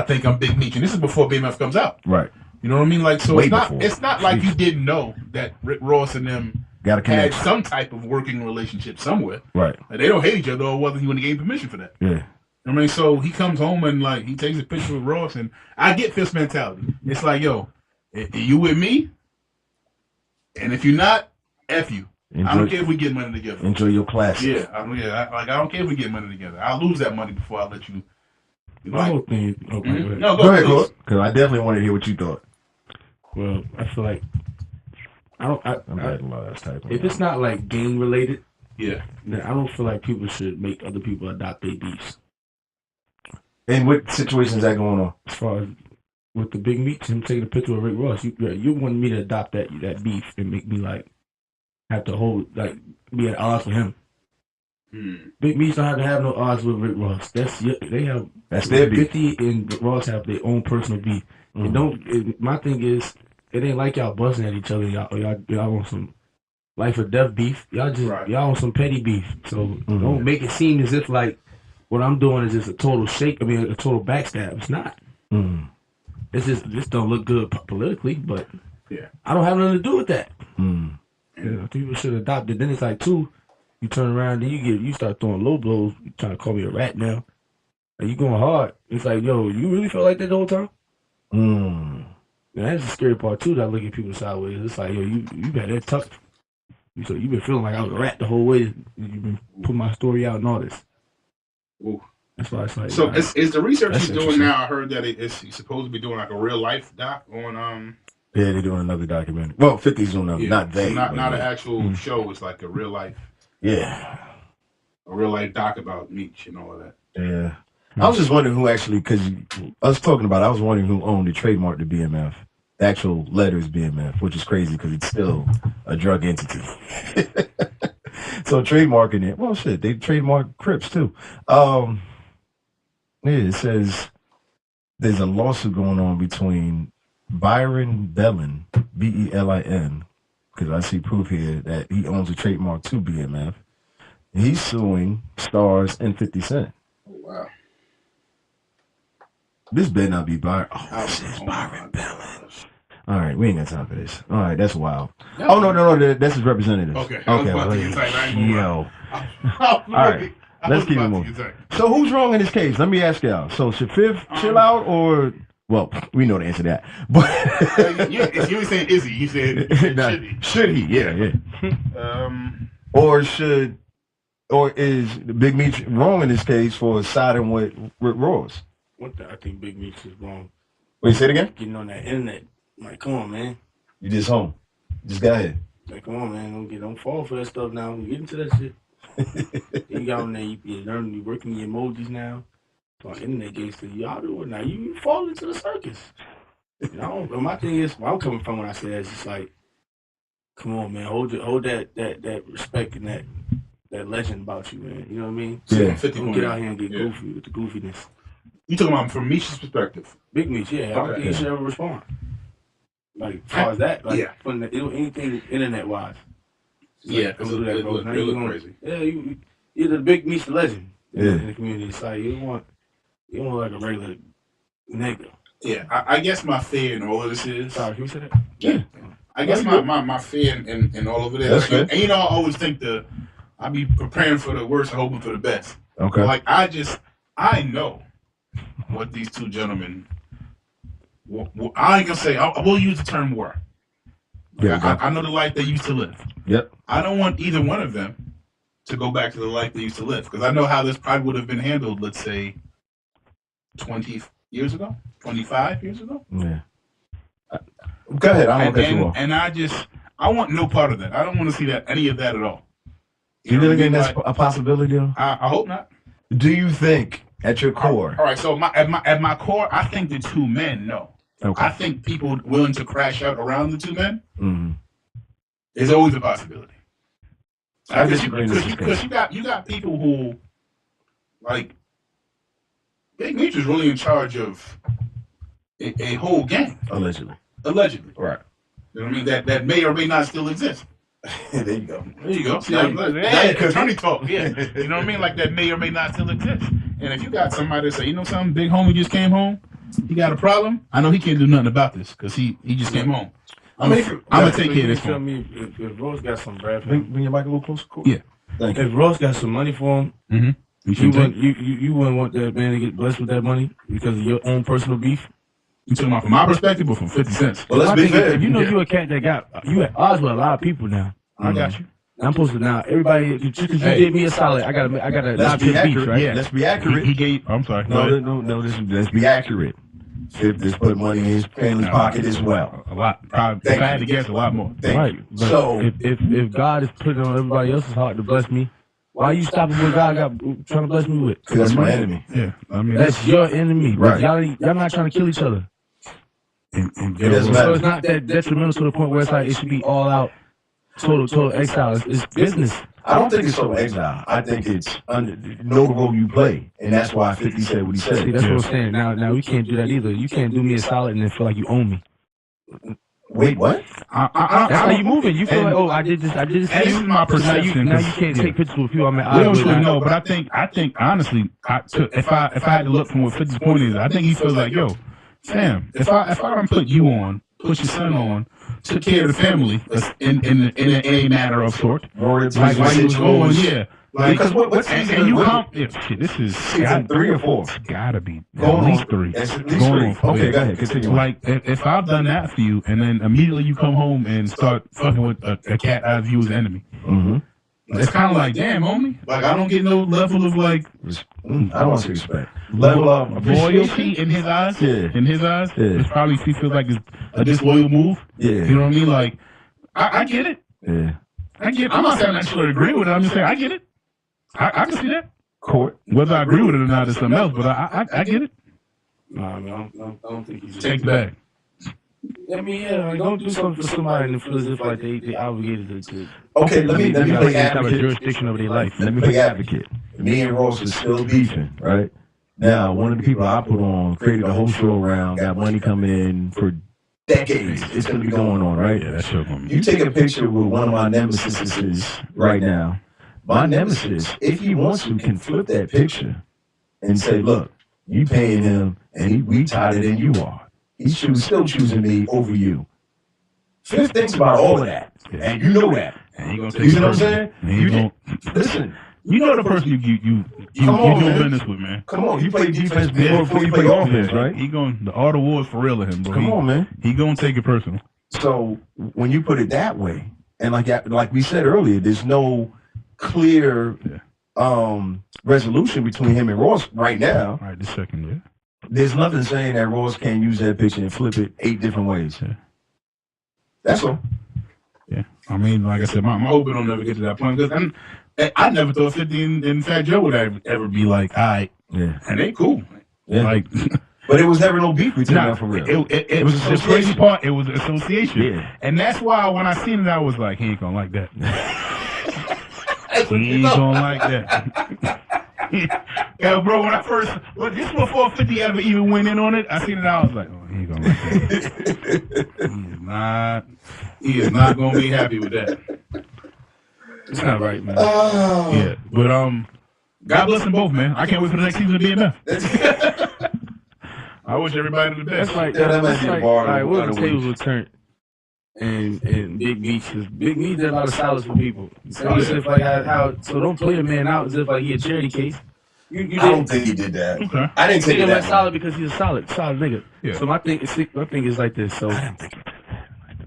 think I'm Big Meech, and this is before BMF comes out. Right. You know what I mean? Like, so it's not like you didn't know that Rick Ross and them had some type of working relationship somewhere. Right. Like, they don't hate each other, or whether he gave permission for that. Yeah. I mean, so he comes home and like he takes a picture with Ross, and I get 5th mentality. It's like, yo, you with me? And if you're not, F you. I don't care if we get money together. Enjoy your class. Yeah, I don't care if we get money together. I'll lose that money before I let you. My whole thing. Okay, No, go ahead, because I definitely want to hear what you thought. Well, I feel like if it's not like gang related, then I don't feel like people should make other people adopt their beefs. And what situation is that going on? As far as with the Big Meech, him taking a picture of Rick Ross, you wanted me to adopt that beef and make me like have to be at odds with him. Big Meech don't have to have no odds with Rick Ross. That's their beef. 50 and Ross have their own personal beef. And my thing is, it ain't like y'all busting at each other. Y'all on some life or death beef. Y'all on some petty beef. So don't make it seem as if like what I'm doing is just a total a total backstab. It's not. It's just this don't look good politically, but I don't have nothing to do with that. People should adopt it. Then it's like too. You turn around, then you start throwing low blows. You trying to call me a rat now? Are you going hard? It's like, yo, you really felt like that the whole time? And that's the scary part too. That I look at people sideways. It's like, yo, you got that tough. So you've been feeling like I was a rat the whole way. You've been putting my story out and all this. Ooh. That's why it's like. So is the research he's doing now? I heard that he's supposed to be doing like a real life doc on Yeah, they're doing another documentary. Well, 50's doing another. Not they. So not an actual show. It's like a real life. Yeah. A real life doc about Meech and all of that. Yeah. I was just wondering who actually, because I was wondering who owned the trademark to BMF. The actual letters BMF, which is crazy because it's still a drug entity. So trademarking it, well, shit, they trademark Crips too. It says there's a lawsuit going on between Byron Bellin, Belin, because I see proof here that he owns a trademark to BMF. He's suing Stars and 50 Cent. Oh, wow. This better not be Byron. Oh, this is Byron Bellin. All right, we ain't got time for this. All right, that's wild. No, that's his representative. Okay. Yo. All right, let's keep it moving. So who's wrong in this case? Let me ask y'all. So should 5th chill out or... Well, we know the answer to that. But you ain't saying is he? You said should he? Should he? Yeah. Or is Big Meech wrong in this case for siding with Rick Ross? I think Big Meech is wrong. Wait, say it again? Getting on that internet Like, come on, man. You just home. Just go ahead. Like, come on, man. Don't fall for that stuff now. You get into that shit. You got on there, you learn, you working your emojis now. On internet gangster, y'all do it now. You fall into the circus. You know, but my thing is, where I'm coming from when I say that, it's just like, come on, man, hold that respect and that legend about you, man. You know what I mean? Yeah. Don't get out here and get goofy with the goofiness. You talking about from Meech's perspective? Big Meech, yeah. I don't think he should ever respond. Like, as far as that, like, putting anything internet-wise. Yeah, because it look crazy. Yeah, you're the Big Meech legend in the community. It's like, you don't want like a regular nigga. Yeah, I guess my fear in all of this is... Sorry, who said that? Yeah. I guess my fear in all of it is... And you know, I always think I be preparing for the worst and hoping for the best. Okay. Like, I know what these two gentlemen... I ain't gonna say... I will use the term were. Yeah, I know the life they used to live. Yep. I don't want either one of them to go back to the life they used to live, because I know how this probably would have been handled, let's say, 20 years ago, 25 years ago. Yeah. Go ahead. I don't know. And I want no part of that. I don't want to see any of that at all. You really think that's a possibility, though? I hope not. Do you think, at your core? All right. So at my core, I think the two men, no. Okay. I think people willing to crash out around the two men is always a possibility. I disagree. Because you got people who, like, Big Meech is really in charge of a whole gang. Allegedly. Right. You know what I mean? That may or may not still exist. There you go. See, attorney talk. Yeah. You know what I mean? Like, that may or may not still exist. And if you got somebody that say, you know something, big homie just came home, he got a problem, I know he can't do nothing about this because he just came home. I'm gonna take care of this. Tell me if Ross got some bread for him. Bring your mic a little closer. Cool. Yeah. Thank you. If Ross got some money for him, you wouldn't want that man to get blessed with that money because of your own personal beef. You talking about from my perspective or from 50 cents? Well, let's be fair. If you know you a cat that you at odds with a lot of people now. I got you. I'm supposed to now. Everybody, just because you did me a solid, I gotta let's be accurate, beef, right? Yeah, let's be accurate. He gave. I'm sorry. No. Let's be accurate. Fifth just put money in his family's pocket as well. A lot. Probably. If I had to guess, a lot more. Thank you. So if God is putting it on everybody else's heart to bless me, why are you stopping what God got trying to bless me with? Because that's my enemy. Yeah, I mean that's your enemy. Right. Y'all not trying to kill each other. And so it's not that detrimental to the point where it's like it should be all out total exile. It's business. I don't think it's total exile. I think it's know the role you play, and that's why 50 said what he said. See, that's what I'm saying. Now we can't do that either. You can't do me a solid and then feel like you own me. Wait, what? That's how you moving. You feel like, oh, I did this. This is my perception. Now you can't take pictures with people. No, but I think honestly, if I had to look from what 50's point is, I think he feels like, yo, Sam, if I don't put you on, put your son on, took care of the family in a matter of sort. Like why you going, yeah. Like, because what season and you come, this is season 3 or 4. It's gotta be at least 3. Okay, go ahead, continue. Like if I've done that for you, and then immediately you come home and start fucking with a cat I view as an enemy. It's kind of like, damn, homie. Like, I don't get no level of, like... I don't want to respect. Level of loyalty in his eyes. Yeah. In his eyes. Yeah. It's probably, he feels like it's a disloyal move. Yeah. You know what I mean? Like, I get it. Yeah. I get it. I'm not saying I necessarily agree with it. I'm just saying I get it. I can see that. Court. Whether I agree with it or not is something else, but I get it. Nah, man, I don't think he's... Take the bag. I mean, yeah, don't do something for somebody and feel as if like they obligated to. Okay, let me play advocate. Jurisdiction over their life. Let me play advocate. Me and Ross is still beefing, right? Now, one of the people I put on created a whole show around, got money coming in for decades. It's going to be going on, right? Yeah, that's sure. You take a picture with one of my nemesis right now. My nemesis, if he wants to, can flip that picture and say, look, you paying him and we tighter than you are. He's still choosing me over you. Fifth thinks about all of that, and you know that. And he gonna take you know what I'm saying? Listen. You know the person you doing business with, man. Come on, you play defense before you play offense, right? He going all the wars for real of him, bro. Come on, man. He gonna take it personal. So when you put it that way, and like we said earlier, there's no clear resolution between him and Ross right now. Right this second, yeah. there's nothing saying that Ross can't use that picture and flip it 8 different ways. That's all. Yeah, I mean, like I said, my hope don't never get to that point because I never thought 50 and Fat Joe would ever be like, all right, yeah, and they cool, yeah. Like, but it was never no beef between them for real. It was the crazy part. It was association, yeah, and that's why when I seen it, I was like, he ain't gonna like that. He ain't gonna like that. Yeah, bro, when I first, this before 50 ever even went in on it, I seen it, I was like, oh, he ain't gonna like that. He is not gonna be happy with that. It's not right, man. Yeah, but God bless them both, man. I can't wait for the next season of BMF. I wish everybody the best. That's like, that might be the bar. Like, what if the tables were turned? And Big Meech did a lot of solids for people. So as if like so don't play the man out as if like he a charity case. I don't think he did that. Okay. I didn't take it that solid because he's a solid nigga. Yeah. So my thing is like this. So,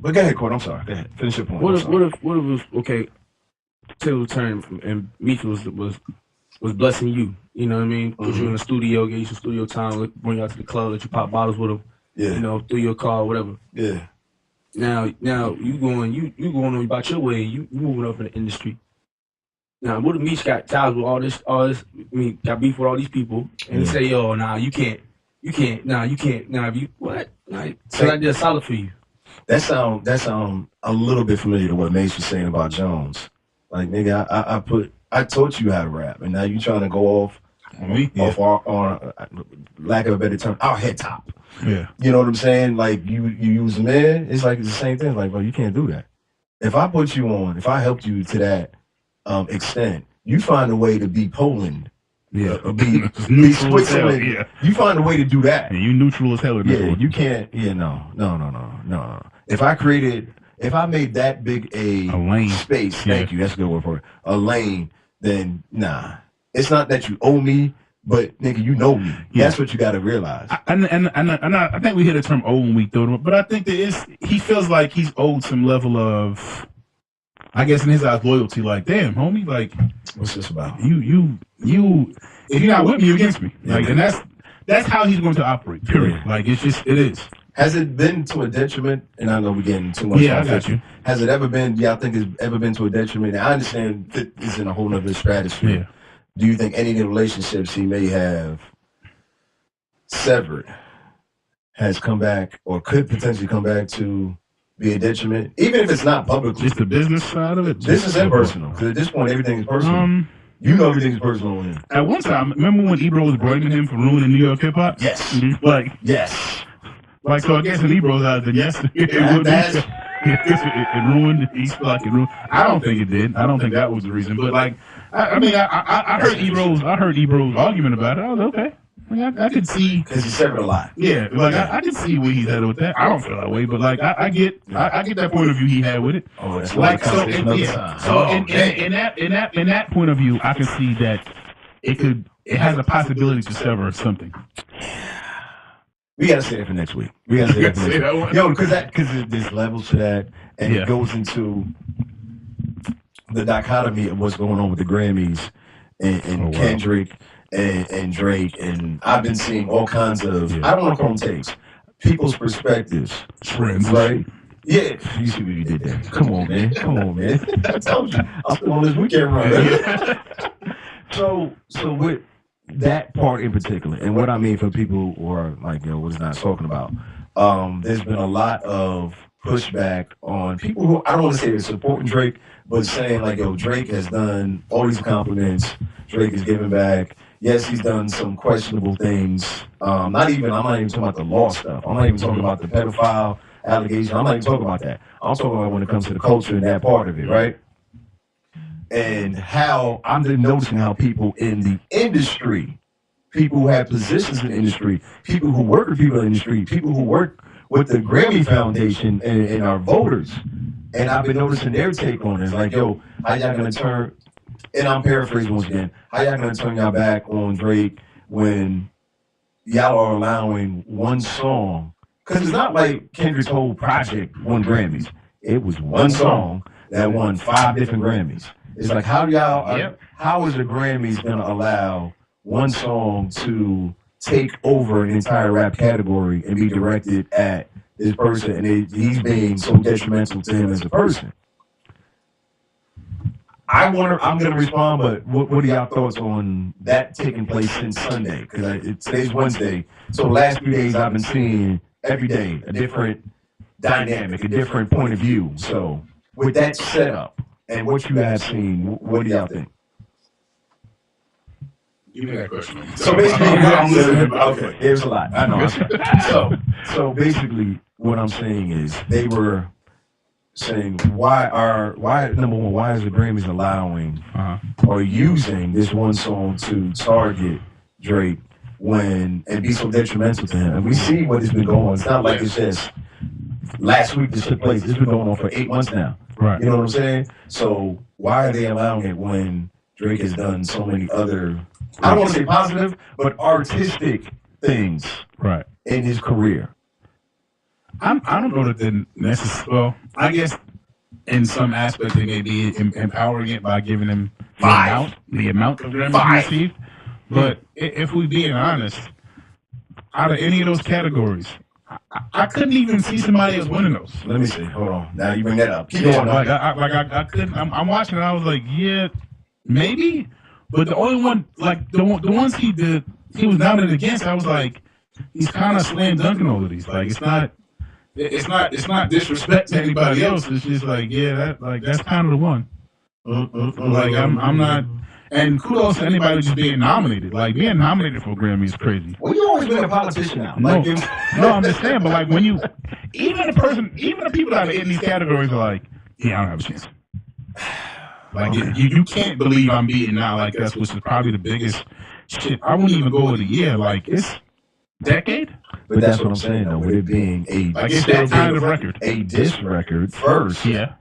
but go ahead, Court. I'm sorry. Go ahead. Finish your point. What if it was okay? Tables turned and Meech was blessing you. You know what I mean? Put you in the studio, get you some studio time, bring you out to the club, let you pop bottles with him. Yeah. You know, through your car, whatever. Yeah. Now you going on about your way. You moving up in the industry. Now, what if Meech got ties with all this? I mean, got beef with all these people, and he say, "Yo, nah, you can't, nah, you what? Like, so I did a solid for you." That sound a little bit familiar to what Mace was saying about Jones. Like, nigga, I taught you how to rap, and now you trying to go off our lack of a better term, our head top. Yeah. You know what I'm saying? Like, you use men, it's like the same thing. Like, bro, you can't do that. If I put you on, if I helped you to that extent, you find a way to be Poland. Yeah. Be Switzerland. Yeah. You find a way to do that. And you neutral as hell. Yeah, you can't. Yeah, no. If I made that big a lane space, thank you, that's a good word for it, a lane, then nah. It's not that you owe me, but nigga, you know me. Yeah. That's what you got to realize. I think we hear the term owe when we throw him up, but I think he feels like he's owed some level of, I guess in his eyes, loyalty. Like, damn, homie, like, what's this about? You, if you're not with me, you're against me. Like, and that's how he's going to operate. Period. Like, it is. Has it been to a detriment? And I know we're getting too much. Yeah, I got you. Has it ever been? Yeah, I think it's ever been to a detriment. And I understand that it's in a whole other stratosphere. Yeah. Do you think any of the relationships he may have severed has come back or could potentially come back to be a detriment, even if it's not publicly? Just the business side of it? Business and personal. Because at this point, everything is personal. You know everything's personal with him. At one time, remember when Ebro was blaming him for ruining New York hip-hop? Yes. Mm-hmm. Like, yes. Like, so I guess in Ebro's eyes, then yes, it ruined East Block. It ruined. I don't think it did. I don't think that was the reason. But like, I heard Ebro's argument about it. I was okay. Like, I could see because he said it a lot. Yeah, like I could see where he's at with that. I don't feel that way, but like I get that point of view he had with it. Oh, that's like so. In that point of view, I can see that it has a possibility to sever something. We gotta say that for next week. We gotta say that for next week. Yo, because there's levels to that, and it goes into the dichotomy of what's going on with the Grammys and Kendrick and Drake, and I've been seeing all kinds of I don't want to call them takes, people's perspectives, trends, right? Yeah, you see what you did there. Come on, man. I told you, I'm still on this weekend run. So with that part in particular, and what I mean for people who are like, what's not talking about, there's been a lot of pushback on people who, I don't want to say they're supporting Drake, but saying like, Drake has done all these compliments, Drake is giving back. Yes, he's done some questionable things. I'm not even talking about the law stuff. I'm not even talking about the pedophile allegation. I'm not even talking about that. I'm talking about when it comes to the culture and that part of it, right? And how I'm noticing how people in the industry, people who have positions in the industry, people who work with people in the industry, people who work with the Grammy Foundation and our voters, and I've been noticing their take on it. It's like, how y'all gonna turn, and I'm paraphrasing once again, how y'all gonna turn y'all back on Drake when y'all are allowing one song? Because it's not like Kendrick's whole project won Grammys. It was one song that won 5 different Grammys. It's like, how is the Grammys gonna allow one song to take over an entire rap category and be directed at this person, and he's being so detrimental to him as a person. I'm going to respond, but what are y'all thoughts on that taking place since Sunday? Because today's Wednesday, so the last 3 days I've been seeing every day a different dynamic, a different point of view. So with that setup and what you have seen, what do y'all think? Give me that question. So basically, okay, it was a lot. I know. So basically, what I'm saying is they were saying why number one, why is the Grammys allowing or using this one song to target Drake and be so detrimental to him? And we see what has been going on. It's not like it's just last week this took place. It's been going on for 8 months now. Right. You know what I'm saying? So why are they allowing it when Drake has done so many other, I don't want to say positive, but artistic things in his career? I don't know that they're necessarily. Well, I guess in some aspects they may be empowering it by giving him the amount of Grammys he received. But if we being honest, out of any of those categories, I couldn't even see somebody else winning those. Let me see. Hold on. Now you bring that up. Keep going. I couldn't. I'm watching and I was like, yeah, maybe. But the only one, like the ones he was nominated against, I was like, he's kind of slam dunking over these. Like it's not disrespect to anybody else. It's just like, yeah, that's kind of the one. Like I'm not. And kudos to anybody just being nominated. Like being nominated for a Grammy is crazy. Well, you always been a politician now. No, I'm just saying. But like when you, even the people that are in these categories are like, yeah, I don't have a chance. Like you can't believe I'm beating now like us, which is probably the biggest shit. I wouldn't even go with a year. Like it's decade. But that's what I'm saying though. With it being it's that kind of record, a diss record first. Yeah.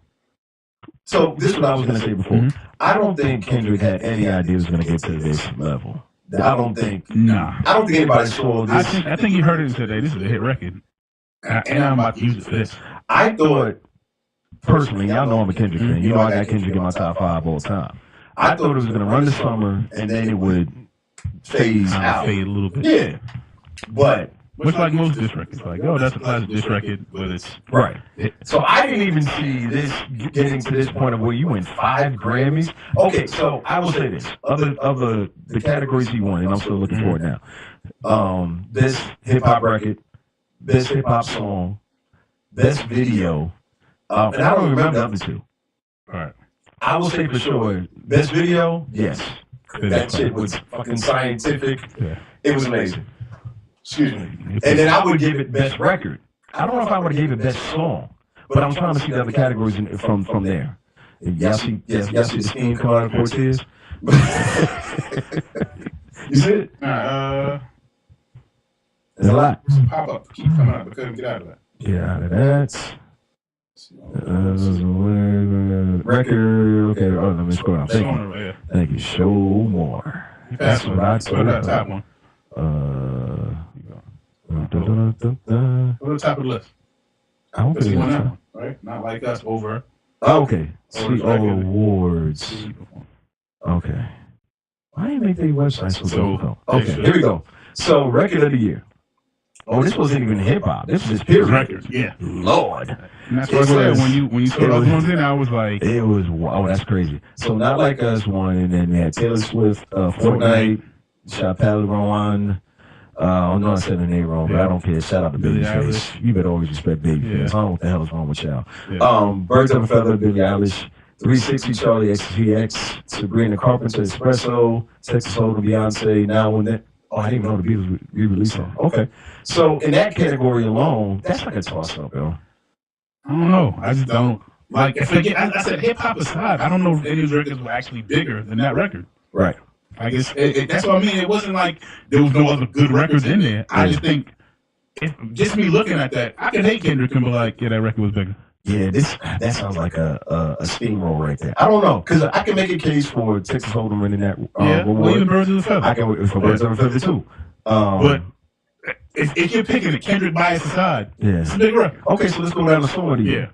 So this is what I was going to say before. I don't think Kendrick had any idea he was going to get to this level. I don't think anybody saw this. I think he heard it and said, "Hey, this is a hit record, and I'm about to use it for this." I thought, personally, y'all know I'm a Kendrick fan. You know I got Kendrick in my top 5 all time. I thought it was going to run the summer and then it would phase out. Fade a little bit. Yeah. But much like most diss records, like, oh, that's a classic diss record, but it's right. So I didn't even see this getting to this point of where you win 5 Grammys. Okay, so I will say this: of the categories he won, and I'm still looking for it now. Best hip hop record, best hip hop song, best video, and I don't remember the other 2. All right. I will say for sure, best video, yes. That shit was fucking scientific. Yeah. It was amazing. Excuse me. And then I would give it best record. I don't know if I would have gave it best song, but I'm trying to see the other categories from there. Y'all see the steam come out of Cortez? You see it? There's a lot. Pop up, keep coming out, but couldn't get out of that. Get out of that. Record. Okay. Oh, let me scroll down. Thank you. Show more. That's what I told you. Top one. Go to the top of the list. I don't think one out, right? Not like us over. Oh, okay. Awards. Okay. Why didn't make the website so difficult? Okay, here we go. So, record of the year. Oh, this wasn't even hip hop. This was period. Record. Yeah. Lord. And that's what I said when you saw those ones in. I was like, it was. Oh, that's crazy. So, Not Like Us won, and then we had Taylor Swift, Fortnite, Chappelle Rowan. I know I said the name wrong, but I don't care. Shout out to Babyface. You better always respect Babyface. I don't know what the hell is wrong with y'all. Yeah. Birds of a Feather, Billie Eilish. 360, Charlie XCX. Sabrina Carpenter, Espresso. Texas Hold'em, Beyonce. Now when that. Oh, I didn't even know the Beatles re-released them. Okay. So in that category alone, that's like a toss-up, yo. I don't know. I just don't. Like, if I said hip-hop aside, I don't know if any of those records were actually bigger than that record. Right. I guess that's what I mean. It wasn't like there was no other good records in there. I just think, just me looking at that, I can hate Kendrick and be like, yeah, that record was bigger. Yeah, that sounds like a steamroll right there. I don't know, because I can make a case for Texas Hold'em winning that award. Well, even Birds of a Feather. I can for Birds of a Feather too. But if you're picking a Kendrick bias aside, it's a big record. Okay, so let's go down to song of the year.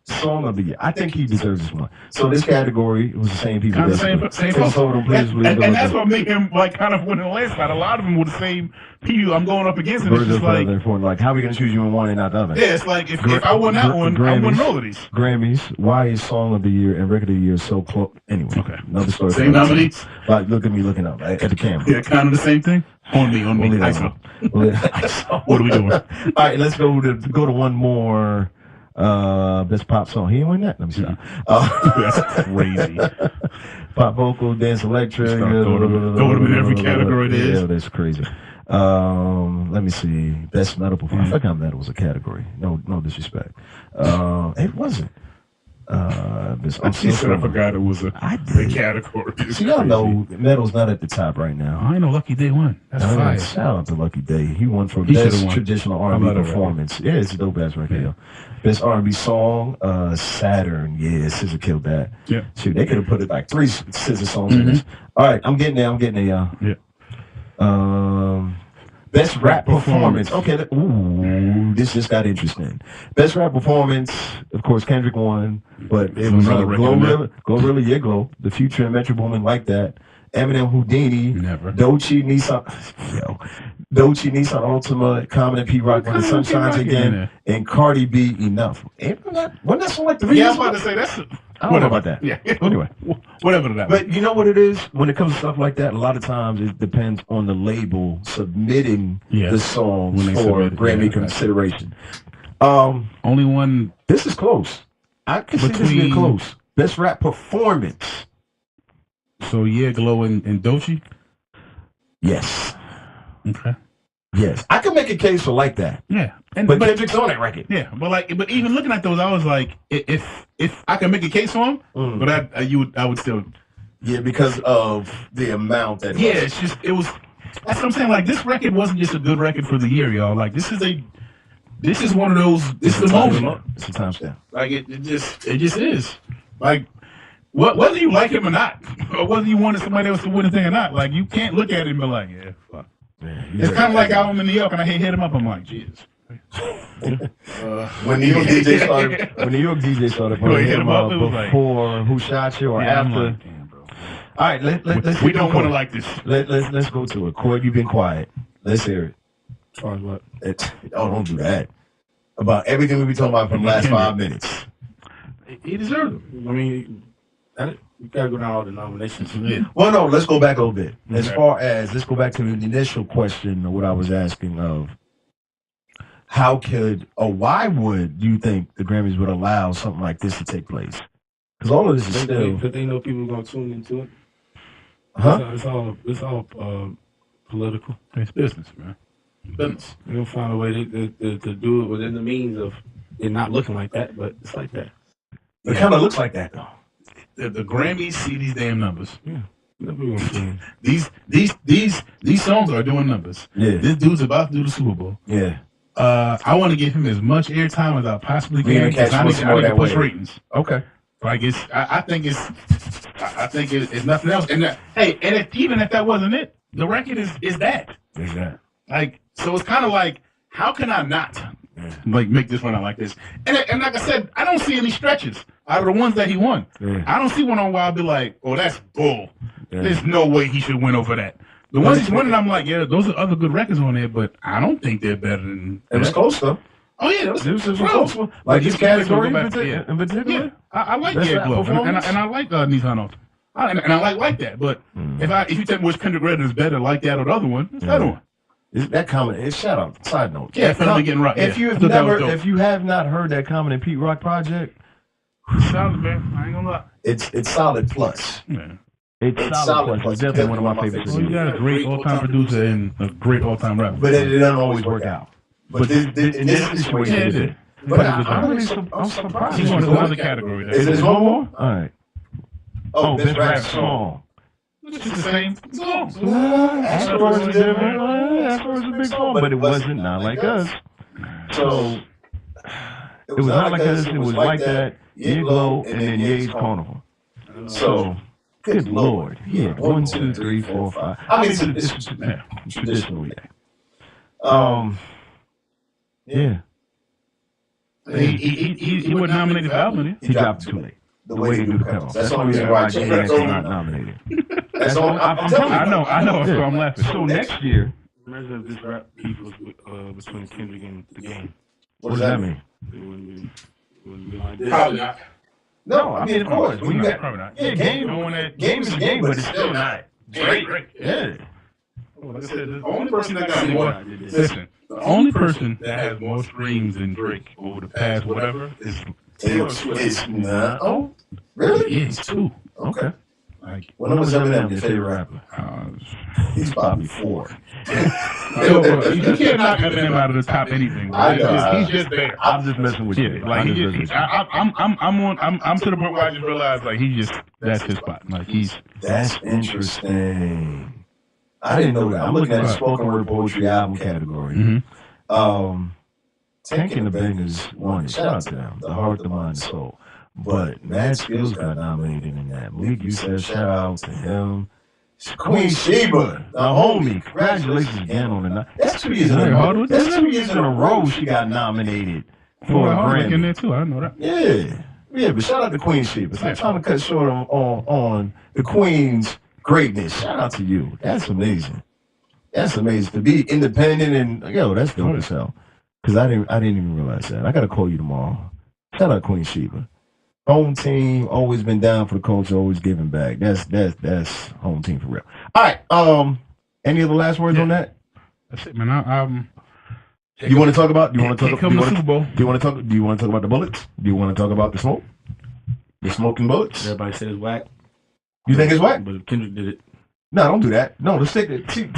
Song of the year. I think he deserves this one. So this category, it was the same people. Kind of same folks. And that's what made him like kind of win the landslide. A lot of them were the same people I'm going up against, and it's just like, how are we going to choose you in one and not the other? Yeah, it's like if I won that one, I won all of these. Grammys, why is Song of the Year and Record of the Year so close? Anyway, okay. Another story. Same nominees? Like, look at me looking up at the camera. Yeah, kind of the same thing? On me. What are we doing? All right, let's go to one more. Best pop song. He didn't win that. Let me stop. That's crazy. Pop vocal, dance electric. Throw them in every category there is. Yeah, that's crazy. Let me see. Best metal performance. I forgot metal was a category. No disrespect. It wasn't. She said I forgot it was a category. See, y'all know metal's not at the top right now. I know Lucky Day won. That's fire. Shout out to Lucky Day. He won for best traditional R&B performance. Yeah, it's a dope ass record. Yeah. Best R&B song, Saturn. Yeah, SZA killed that. Yeah. Shoot, they could have put it like 3 SZA songs in this. All right, I'm getting there, y'all. Yeah. Best rap performance. Okay, this just got interesting. Best rap performance, of course, Kendrick won, but it was Glorilla, yeah, Glow. The Future and Metro Boomin like that. Eminem, Houdini, never. Doechii, Nissan Ultima, Common and P4AP, When the Sun Shines Again, and Cardi B, Enough. Wasn't that song like the Yeah, I was about to say that's. I don't know about that. Yeah. Anyway, whatever that. But you know what it is? When it comes to stuff like that, a lot of times it depends on the label submitting the songs for Grammy consideration. Only one. This is close. I consider this being close. Best rap performance. So yeah, Glow and Doechii. Yes. Okay. Yes, I can make a case for like that. Yeah, but Kendrick's on that record. Yeah, but even looking at those, I was like, if I can make a case for him, but I would still. Yeah, because of the amount that. Yeah, it's just That's what I'm saying. Like this record wasn't just a good record for the year, y'all. Like this is one of those. This is a moment. It's a timestamp. Like it just is. Like whether you like him or not, or whether you wanted somebody else to win the thing or not, like you can't look at it and be like, yeah, fuck. It's kind of like I'm in New York and I hit him up. I'm like, Jesus. When New York DJ started playing him up before Who Shot You or after. Like, damn, bro. All right, let's. We don't want to like this. Let's go to it. Corey, you've been quiet. Let's hear it. As far as what? Don't do that. About everything we've been talking about for the last 5 minutes. He deserves it. I mean, you gotta go down all the nominations. Yeah. Well, no, let's go back a little bit. As far as, let's go back to the initial question of what I was asking of how could, or why would you think the Grammys would allow something like this to take place? Because all of this is still. Because they know people are gonna tune into it. Huh? It's all political. It's business, man. Business. They're gonna find a way to do it within the means of it not looking like that, but it's like that. It kind of looks like that though. The Grammys see these damn numbers. Yeah. These songs are doing numbers. Yeah. This dude's about to do the Super Bowl. Yeah. I want to give him as much airtime as I possibly can because I need to push ratings. Okay. Like I think it's nothing else. And even if that wasn't it, the record is that. Is that. Like so, it's kind of like how can I not like make this one out like this? And like I said, I don't see any stretches out of the ones that he won. Yeah. I don't see one on where I'll be like, oh, that's bull. Yeah. There's no way he should win over that. The ones he's winning, I'm like, yeah, those are other good records on there, but I don't think they're better than. It was close though. Oh yeah, it was close. Like this category in particular. Yeah, I like Yeah Glow, and I like Nissan Ultima. And I like that. But if you tell me which Kendrick record is better, like that or the other one, it's the other one. That comment is shout out. Side note. Yeah, finally getting right. If you have not heard that Common and P4AP project, solid, man. I ain't gonna lie. It's solid plus. Yeah. It's solid plus. Definitely one of my favorites. Well, you got a great all-time producer and a great all-time rapper. But it doesn't always work out. But in this situation, it did. But I'm surprised. He's one of the other categories. Is there one more? All right. Oh, best rap song. It's the same song. Asper's is different. Asper's is a big song, but it wasn't Not Like Us. So it was Not Like Us. It was Like That. Yeah Glow, and then Ye's Carnival. So. Good Lord. Yeah. 1, 2, 3, 4, 5. I mean, it's traditional, yeah. Yeah. He wasn't nominated for album. He dropped it too late. The way they do the cutoffs. That's the only reason why Jay-Z's not nominated. That's all. I'm telling you. I know. So I'm laughing. So next year. Imagine if this rap beef was between Kendrick and The Game. What does that mean? Probably not. No, I mean, of course. When you got, probably not. yeah, game is a game, but it's still not. Great. Yeah. Like I said, the only person that got more. Listen, the only person that has more streams than Drake over the past whatever is Taylor Swift. It's not. Oh, really? Yeah, he's 2. Okay. Like, When was Eminem your favorite rapper? He's probably 4. You can't knock Eminem out of the top anything. I know. He's just there. I'm just messing with you. Like I'm to the point where I just realized like that's his spot. Like That's interesting. I didn't know that. I'm looking at the spoken word poetry album category. Mm-hmm. Tank and the Bangers won. Shout out to them. The Heart, the Mind, the Soul. But Mad Skills got nominated in that. Malik, you said shout out to him. Queen Sheba, the homie. Congratulations again on the night. That's 2 years in a row. That's 2 years in a row she got nominated for a Grammy. In there too. I know that. Yeah, but shout out to Queen Sheba. So I'm trying to cut short on the Queen's greatness. Shout out to you. That's amazing. That's amazing to be independent and that's dope as hell. Because I didn't even realize that. I gotta call you tomorrow. Shout out Queen Sheba. Home team, always been down for the culture, always giving back. That's home team for real. All right. Any other last words on that? That's it, man. You want to talk about? Do you want to talk about the Super Bowl? Do you want to talk? Do you want to talk about the bullets? Do you want to talk about the smoke? The smoking bullets. Everybody said it's whack. You think it's whack? But Kendrick did it. No, don't do that. No, let's take it. See,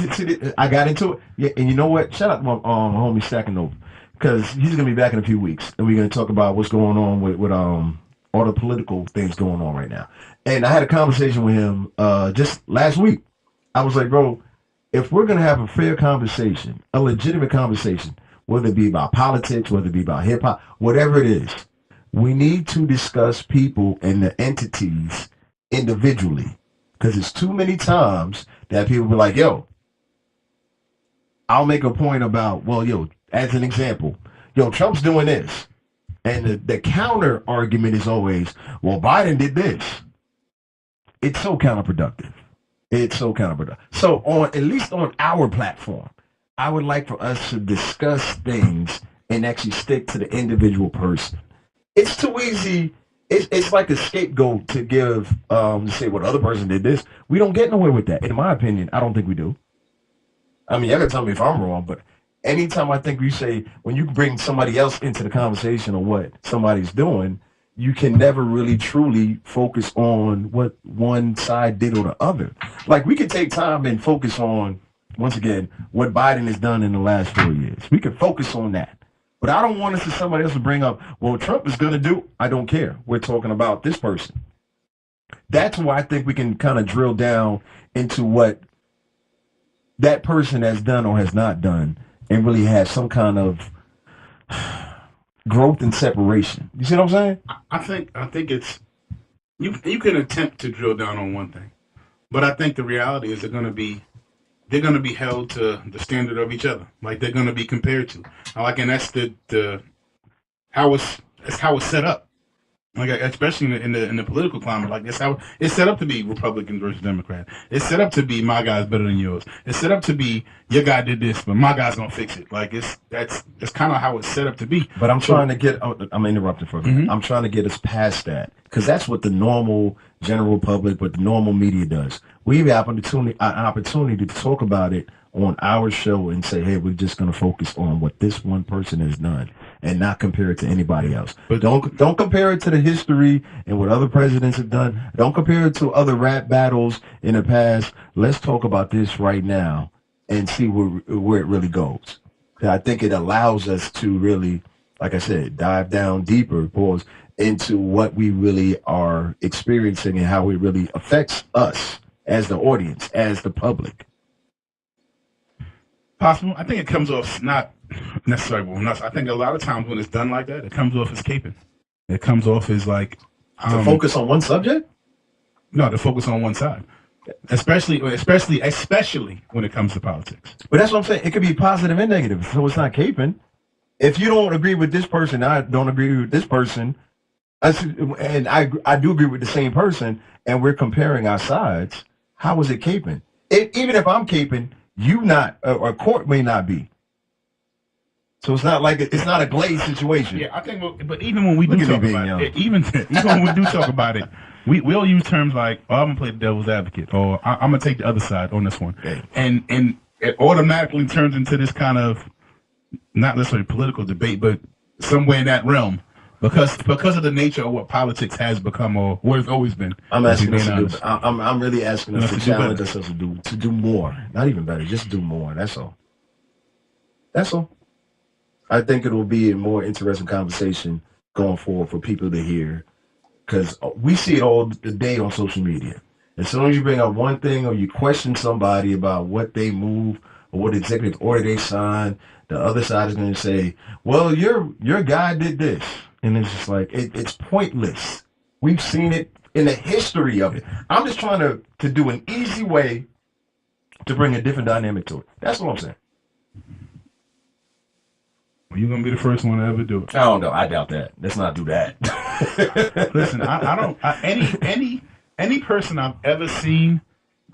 I got into it. Yeah, and you know what? Shout out to my homie Stacking Over, because he's gonna be back in a few weeks, and we're gonna talk about what's going on with all the political things going on right now. And I had a conversation with him just last week. I was like, bro, if we're going to have a fair conversation, a legitimate conversation, whether it be about politics, whether it be about hip hop, whatever it is, we need to discuss people and the entities individually. Because it's too many times that people be like, yo, I'll make a point about, as an example, Trump's doing this. And the counter argument is always, well, Biden did this. It's so counterproductive. So at least on our platform, I would like for us to discuss things and actually stick to the individual person. It's too easy. It's like a scapegoat to give, to say, well, the other person did this. We don't get nowhere with that. In my opinion, I don't think we do. I mean, you gotta tell me if I'm wrong, but anytime I think you say, when you bring somebody else into the conversation of what somebody's doing, you can never really truly focus on what one side did or the other. Like, we could take time and focus on, once again, what Biden has done in the last 4 years. We could focus on that. But I don't want us to somebody else to bring up, well, Trump is going to do. I don't care. We're talking about this person. That's why I think we can kind of drill down into what that person has done or has not done, and really have some kind of growth and separation. You see what I'm saying? I think it's you can attempt to drill down on one thing, but I think the reality is they're gonna be held to the standard of each other. Like, they're gonna be compared to. And that's the how it's set up. Like, especially in the political climate, like, that's how it's set up to be Republicans versus Democrats. It's set up to be my guy's better than yours. It's set up to be your guy did this, but my guy's gonna fix it. Like, that's kind of how it's set up to be. But I'm trying to get. I'm interrupting for a minute. I'm trying to get us past that, because that's what the normal general public, what the normal media does. We have an opportunity to talk about it on our show and say, hey, we're just going to focus on what this one person has done and not compare it to anybody else. But don't compare it to the history and what other presidents have done. Don't compare it to other rap battles in the past. Let's talk about this right now and see where it really goes. I think it allows us to really, like I said, dive down deeper, into what we really are experiencing and how it really affects us as the audience, as the public. Possible. I think it comes off not necessarily. I think a lot of times when it's done like that, it comes off as caping. It comes off as like to focus on one subject. No, to focus on one side, especially when it comes to politics. But that's what I'm saying. It could be positive and negative, so it's not caping. If you don't agree with this person, I don't agree with this person, and I do agree with the same person, and we're comparing our sides. How is it caping? Even if I'm caping, you not, or court may not be. So it's not like it's not a glaze situation. Yeah, I think. But even when we do talk about it, even when we do talk about it, we'll use terms like, "Oh, I'm gonna play the devil's advocate," or "I'm gonna take the other side on this one," and it automatically turns into this kind of not necessarily political debate, but somewhere in that realm. Because of the nature of what politics has become or what it's always been. I'm asking us to do. I'm really asking us to challenge us to do more. Not even better, just do more. That's all. That's all. I think it will be a more interesting conversation going forward for people to hear, because we see it all the day on social media. As soon as you bring up one thing or you question somebody about what they move or what executive order they signed, the other side is going to say, "Well, your guy did this." And it's just like, it's pointless. We've seen it in the history of it. I'm just trying to do an easy way to bring a different dynamic to it. That's what I'm saying. Well, you're going to be the first one to ever do it. I don't know. I doubt that. Let's not do that. Listen, I don't, any person I've ever seen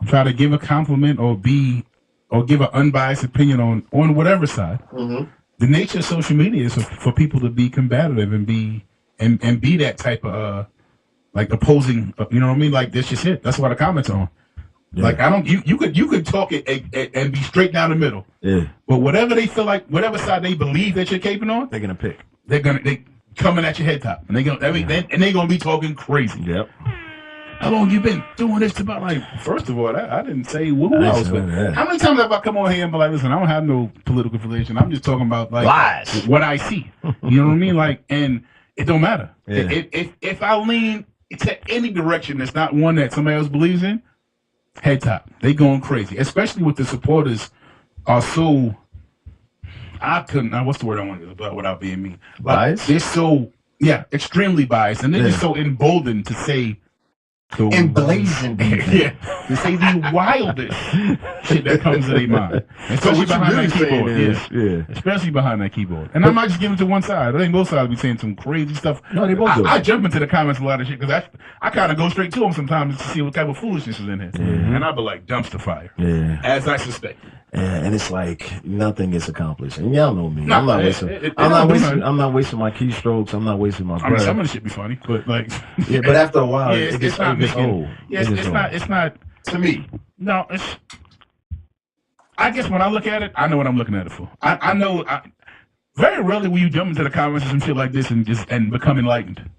try to give a compliment or give an unbiased opinion on whatever side, the nature of social media is for people to be combative and be that type of like opposing. You know what I mean? Like that's just it. That's what the comments are on. Yeah. Like I don't. You could talk it and be straight down the middle. Yeah. But whatever they feel like, whatever side they believe that you're caping on, they're gonna pick. They coming at your head top, and they're gonna be talking crazy. Yep. How long you been doing this about? Like, first of all, I didn't say who else. But how many times have I come on here and be like, listen, I don't have no political affiliation. I'm just talking about like lies. What I see. You know what I mean? Like, and it don't matter. Yeah. If I lean to any direction that's not one that somebody else believes in, head top. They going crazy. Especially with the supporters are so what's the word I want to use without being mean? Like, biased? They're so extremely biased, and they're just so emboldened to say emblazoned. Yeah, to say the wildest shit that comes to their mind. Especially behind that keyboard. Especially behind that keyboard. And I'm not just giving to one side. I think both sides be saying some crazy stuff. No, they both do. I jump into the comments a lot of shit because I kind of go straight to them sometimes to see what type of foolishness is in here. Mm-hmm. And I be like, dumpster fire. Yeah. As I suspect. And it's like nothing is accomplished. And y'all know me. I'm not wasting my keystrokes. I'm not wasting my breath. I mean, some of the shit be funny, but like yeah, but after a while it gets old. Yeah, it's not to me. No, I guess when I look at it, I know what I'm looking at it for. I know very rarely will you jump into the comments and some shit like this and become enlightened.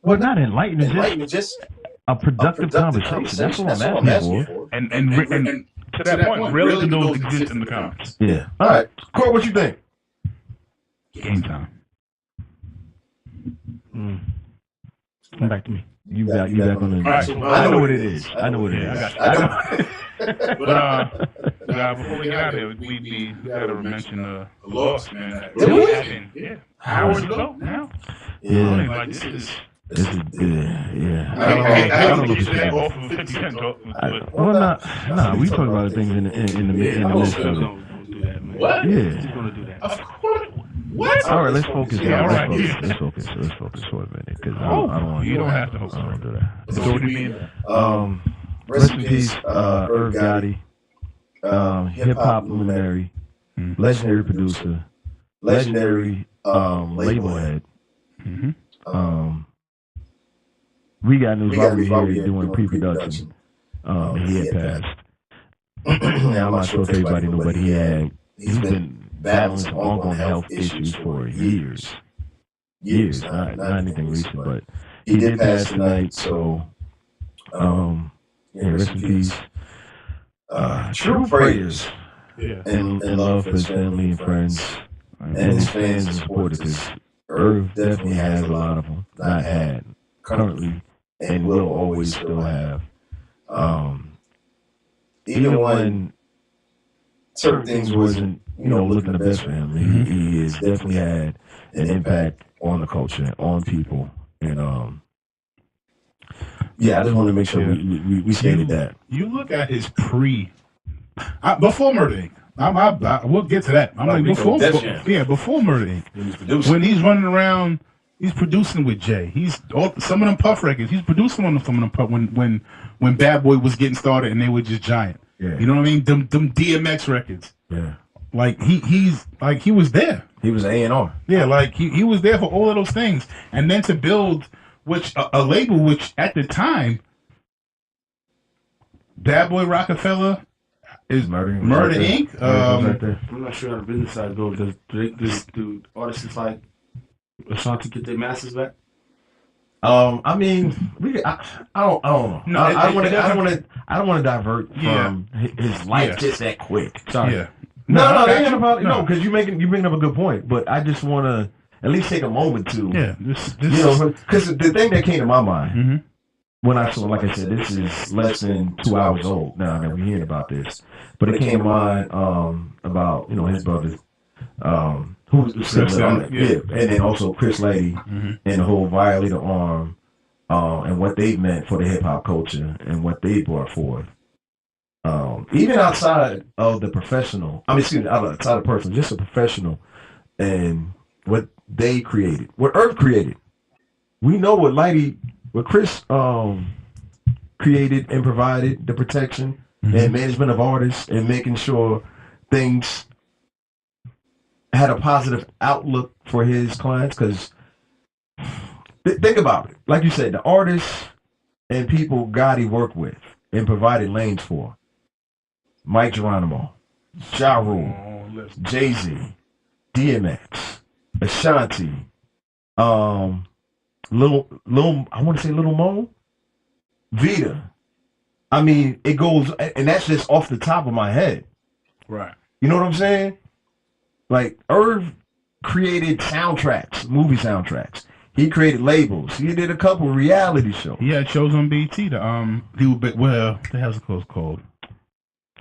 Well, not enlightened, just a productive conversation. That's what I'm asking for. And to that point, really those exist in the comments. Yeah. All right. Court, what you think? Game time. Come back to me. You back on the. Right, I know what it is. I know what it is. I got But before we get out of here, we gotta mention the loss, man. Yeah. Hours ago now. Yeah. Like this is. Yeah. I don't know if it's that off of 50 Cent talk. Well, nah. We talk about things in the midst of it. What? Yeah. He's gonna do that. Of course. What? All right, let's focus. Yeah, all right. Let's focus for a minute, because I don't want to. You don't have to hope. I don't do that. So what do you mean? Rest in peace, Irv Gotti, hip hop luminary, legendary producer, legendary label head. We got news while we were here doing pre-production. He had passed. Now I'm not sure if everybody knew, but he's been battling some ongoing health issues for years. Not anything recent, but he did pass tonight. So, rest in peace. True prayers and love for his family and friends and his fans and supporters. Because Irv definitely has a lot of them. Not had currently and will always still have. Even when certain things wasn't, looking the best for him, he has definitely had an impact on the culture, on people, and I just want to make sure we stated that. You look at his before Murder Inc. We'll get to that. I'm like before Murder Inc. When he's running around, he's producing with Jay. Some of them Puff records. He's producing on some of them Puff when Bad Boy was getting started and they were just giant. Yeah. You know what I mean? Them DMX records. Yeah. Like he was there. He was A&R. Yeah, like he was there for all of those things, and then to build a label which at the time, Bad Boy Rockefeller is Murder Inc. I'm not sure how the business side goes. Do artists like Ashanti get their masters back? I mean, I don't know. No, I don't want to divert from his life just that quick. Sorry. Yeah. No, they ain't about because you bring up a good point, but I just want to at least take a moment to because the thing that came to my mind when I saw, like I said, this is less than 2 hours old now that we're hearing about this, but it came to mind about his brothers. Who was similar on it, and then also Chris Lady and the whole Violator Arm, and what they meant for the hip hop culture and what they brought forth. Even outside of the professional, outside of personal, just a professional, and what they created, what Irv created. We know what Chris created and provided the protection and management of artists and making sure things had a positive outlook for his clients. Because think about it, like you said, the artists and people Gotti worked with and provided lanes for: Mike Geronimo, Ja Rule, Jay-Z, DMX, Ashanti, Lil I want to say Lil Mo, Vita. I mean, it goes, and that's just off the top of my head. Right. You know what I'm saying? Like, Irv created soundtracks, movie soundtracks. He created labels. He did a couple reality shows. He had shows on BT. The hell's it called?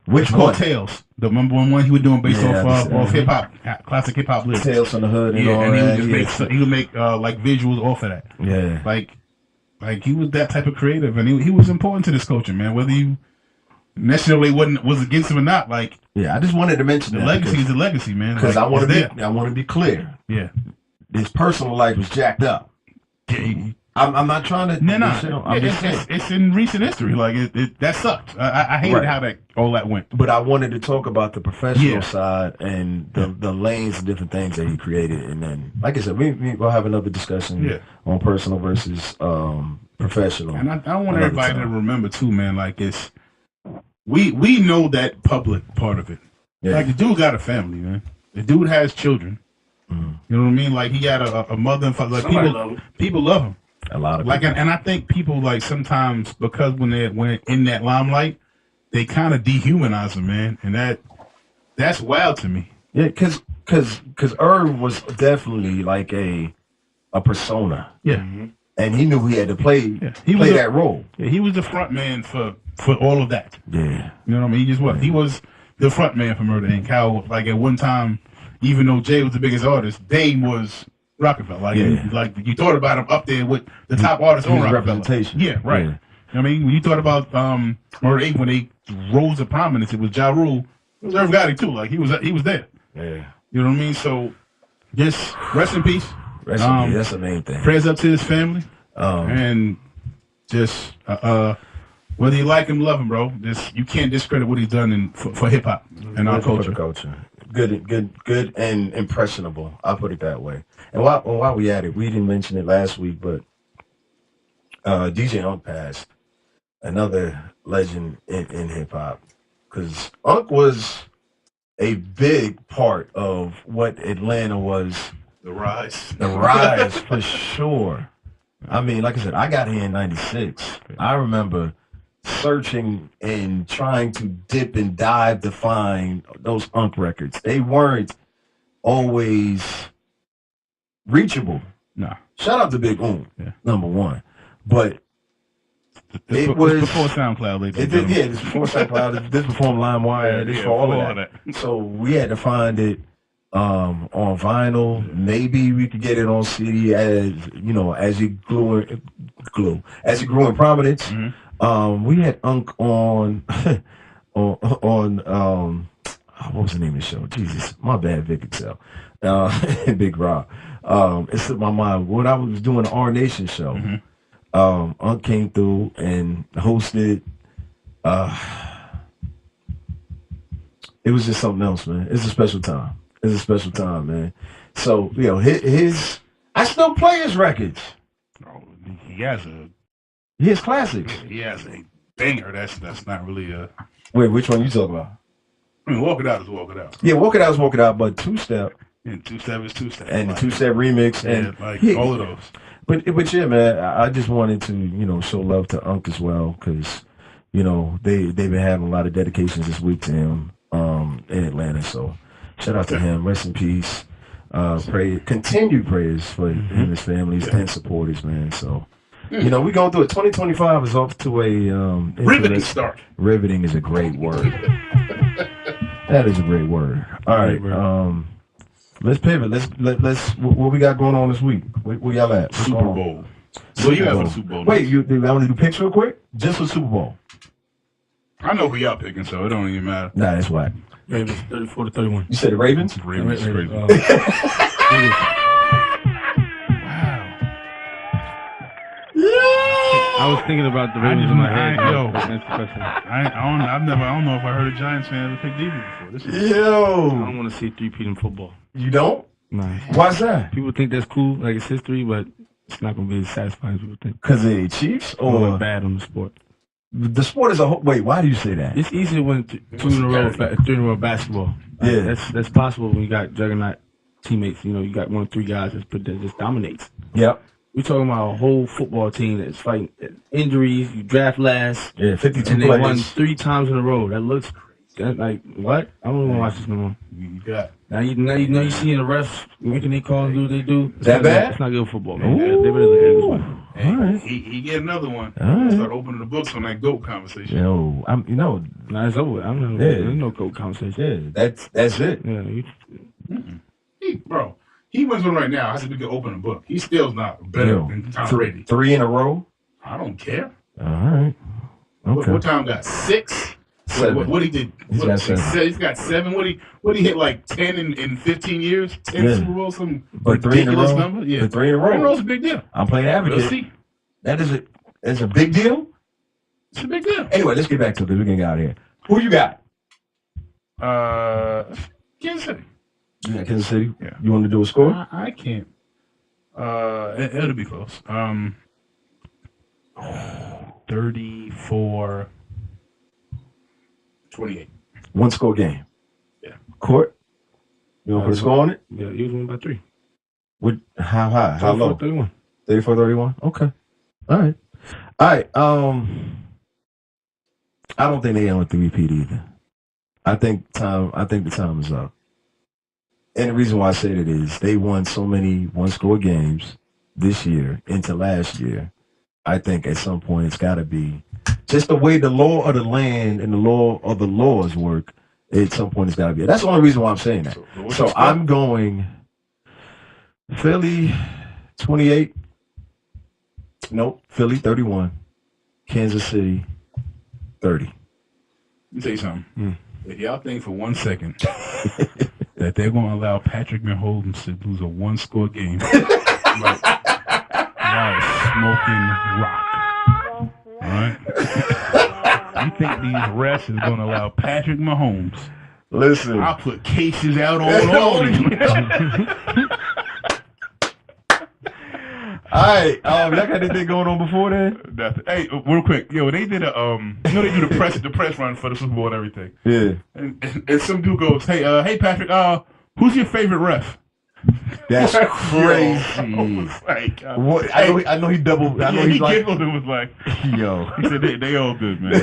Which one? Tales. The number one he was doing based off hip hop, classic hip hop lyrics. Tales from the Hood and all that. He would make like visuals off of that. Yeah. Like he was that type of creative, and he was important to this culture, man. Whether you necessarily was against him or not, like I just wanted to mention the legacy is the legacy, man. Because I want to be clear. Yeah. His personal life was jacked up. Yeah, I'm not trying to. No. It's in recent history. Like that sucked. I hated how all that went. But I wanted to talk about the professional side and the lanes and different things that he created. And then, like I said, we'll have another discussion on personal versus professional. And I want everybody to remember too, man. Like we know that public part of it. Yeah. Like the dude got a family, man. The dude has children. You know what I mean? Like he got a mother and father. Like people love him. A lot of people. And I think people like sometimes because when in that limelight, they kind of dehumanize them, man, and that's wild to me. Yeah, because Irv was definitely like a persona. Yeah, and he knew he had to play that role. Yeah, he was the front man for all of that. Yeah, you know what I mean. He was the front man for Murder Inc. How like at one time, even though Jay was the biggest artist, Dame was Rockefeller. Like you thought about him up there with the top artists on Rockefeller. Representation. Yeah, right. Yeah. I mean, when you thought about Murder Inc. when they rose to prominence, it was Ja Rule. It was Irv Gotti too. Like he was there. Yeah. You know what I mean? So just rest in peace. Rest in peace. That's the main thing. Prayers up to his family. And just whether you like him, love him, bro. Just you can't discredit what he's done for hip hop and our culture. Good and impressionable. I'll put it that way. And while we at it, we didn't mention it last week, but DJ Unk passed. Another legend in hip hop. Because Unk was a big part of what Atlanta was. The rise. The rise, for sure. I mean, like I said, I got here in 96. I remember searching and trying to dip and dive to find those Unk records. They weren't always reachable. No. Shout out to Big number one. But it was before SoundCloud. This before SoundCloud. This before LimeWire. This for all of that. So we had to find it on vinyl. Maybe we could get it on CD as it grew in prominence. We had Unk on what was the name of the show? Jesus, my bad, Vic Excel, Big Rob. It slipped my mind. When I was doing the R Nation show, Unc came through and hosted. It was just something else, man. It's a special time. It's a special time, man. So, his I still play his records. Oh, he has classics. He has a banger. That's not really a. Wait, which one you talking about? I mean, Walk It Out is Walk It Out. Yeah, Walk It Out is Walk It Out, but Two Step. And Two Step is Two Step. And the Two Step remix. And all of those. But yeah, man, I just wanted to, show love to Unc as well, because, they've been having a lot of dedications this week to him in Atlanta. So shout out to him. Rest in peace. Continued prayers for him and his families and supporters, man. So, we going through it. 2025 is off to a riveting start. Riveting is a great word. That is a great word. All right. Let's pivot. Let's what we got going on this week? Where y'all at? Super Bowl. So you have a Super Bowl. Wait, I want to do picks real quick? Just for Super Bowl. I know who y'all picking, so it don't even matter. Nah, that's whack. Ravens 34-31. You said the Ravens? Ravens. Crazy. Wow. I was thinking about the Ravens in my head. I don't know if I heard a Giants fan ever pick defense before. I don't want to see three-peat in football. You don't? Nah. Why's that? People think that's cool, like it's history, but it's not going to be as satisfying as people think. Because they Chiefs or bad on the sport? The sport is a whole. Wait, why do you say that? It's easy to win three in a row basketball. Yeah, that's possible when you got juggernaut teammates. You got 1 or 3 guys that just dominates. Yep. We're talking about a whole football team that's fighting injuries. You draft last. Yeah, 52 and players. They won 3 times in a row. That looks like what? I don't want to watch this no more. You got now you seeing the refs making their calls do what they do. That bad? It's not good football, man. They better look at this one. Hey, right. he get another one. Right. Start opening the books on that GOAT conversation. Yo, nah, it's over. There's no GOAT conversation. Yeah, that's it. Yeah, He wins one right now. I said we could open a book. He still's not better than Tom Brady. 3 in a row? I don't care. All right. Okay. What Tom got? 6? 7. What he did? He's got 7. He's got 7. What he hit like 10 in 15 years? 10 Super Bowls? Some but 3 in a ridiculous row? number? Yeah. But 3 in a row. 3 in a row is a big deal. I'm playing advocate. We'll see. That is a big deal? It's a big deal. Anyway, let's get back to it because we can get out of here. Who you got? Kansas City. You got Kansas City? Yeah. You want to do a score? I can't. It'll be close. 34-28. 1 score game. Yeah. Court? You want to put a score on it? Yeah, he was winning by 3. How high? How low? 31. 34-31? Okay. All right. I don't think they on a 3-peat either. I think the time is up. And the reason why I say that is they won so many 1-score games this year into last year. I think at some point it's got to be just the way the law of the land and the law of the laws work. At some point it's got to be. That's the only reason why I'm saying that. So I'm going Philly 28. Nope. Philly 31. Kansas City 30. Let me tell you something. If y'all think for 1 second that they're going to allow Patrick Mahomes to lose a 1-score game, like, y'all are smoking rock. All right? You think these refs is going to allow Patrick Mahomes? Listen. I'll put cases out on all of you. All right, y'all got anything going on before then? Nothing. Hey, real quick, they did a they do the press run for the Super Bowl and everything. Yeah. And some dude goes, hey Patrick, who's your favorite ref? That's crazy. Like, what? I know he doubled. I know he he's like, giggled and was like, yo. He said they all good, man.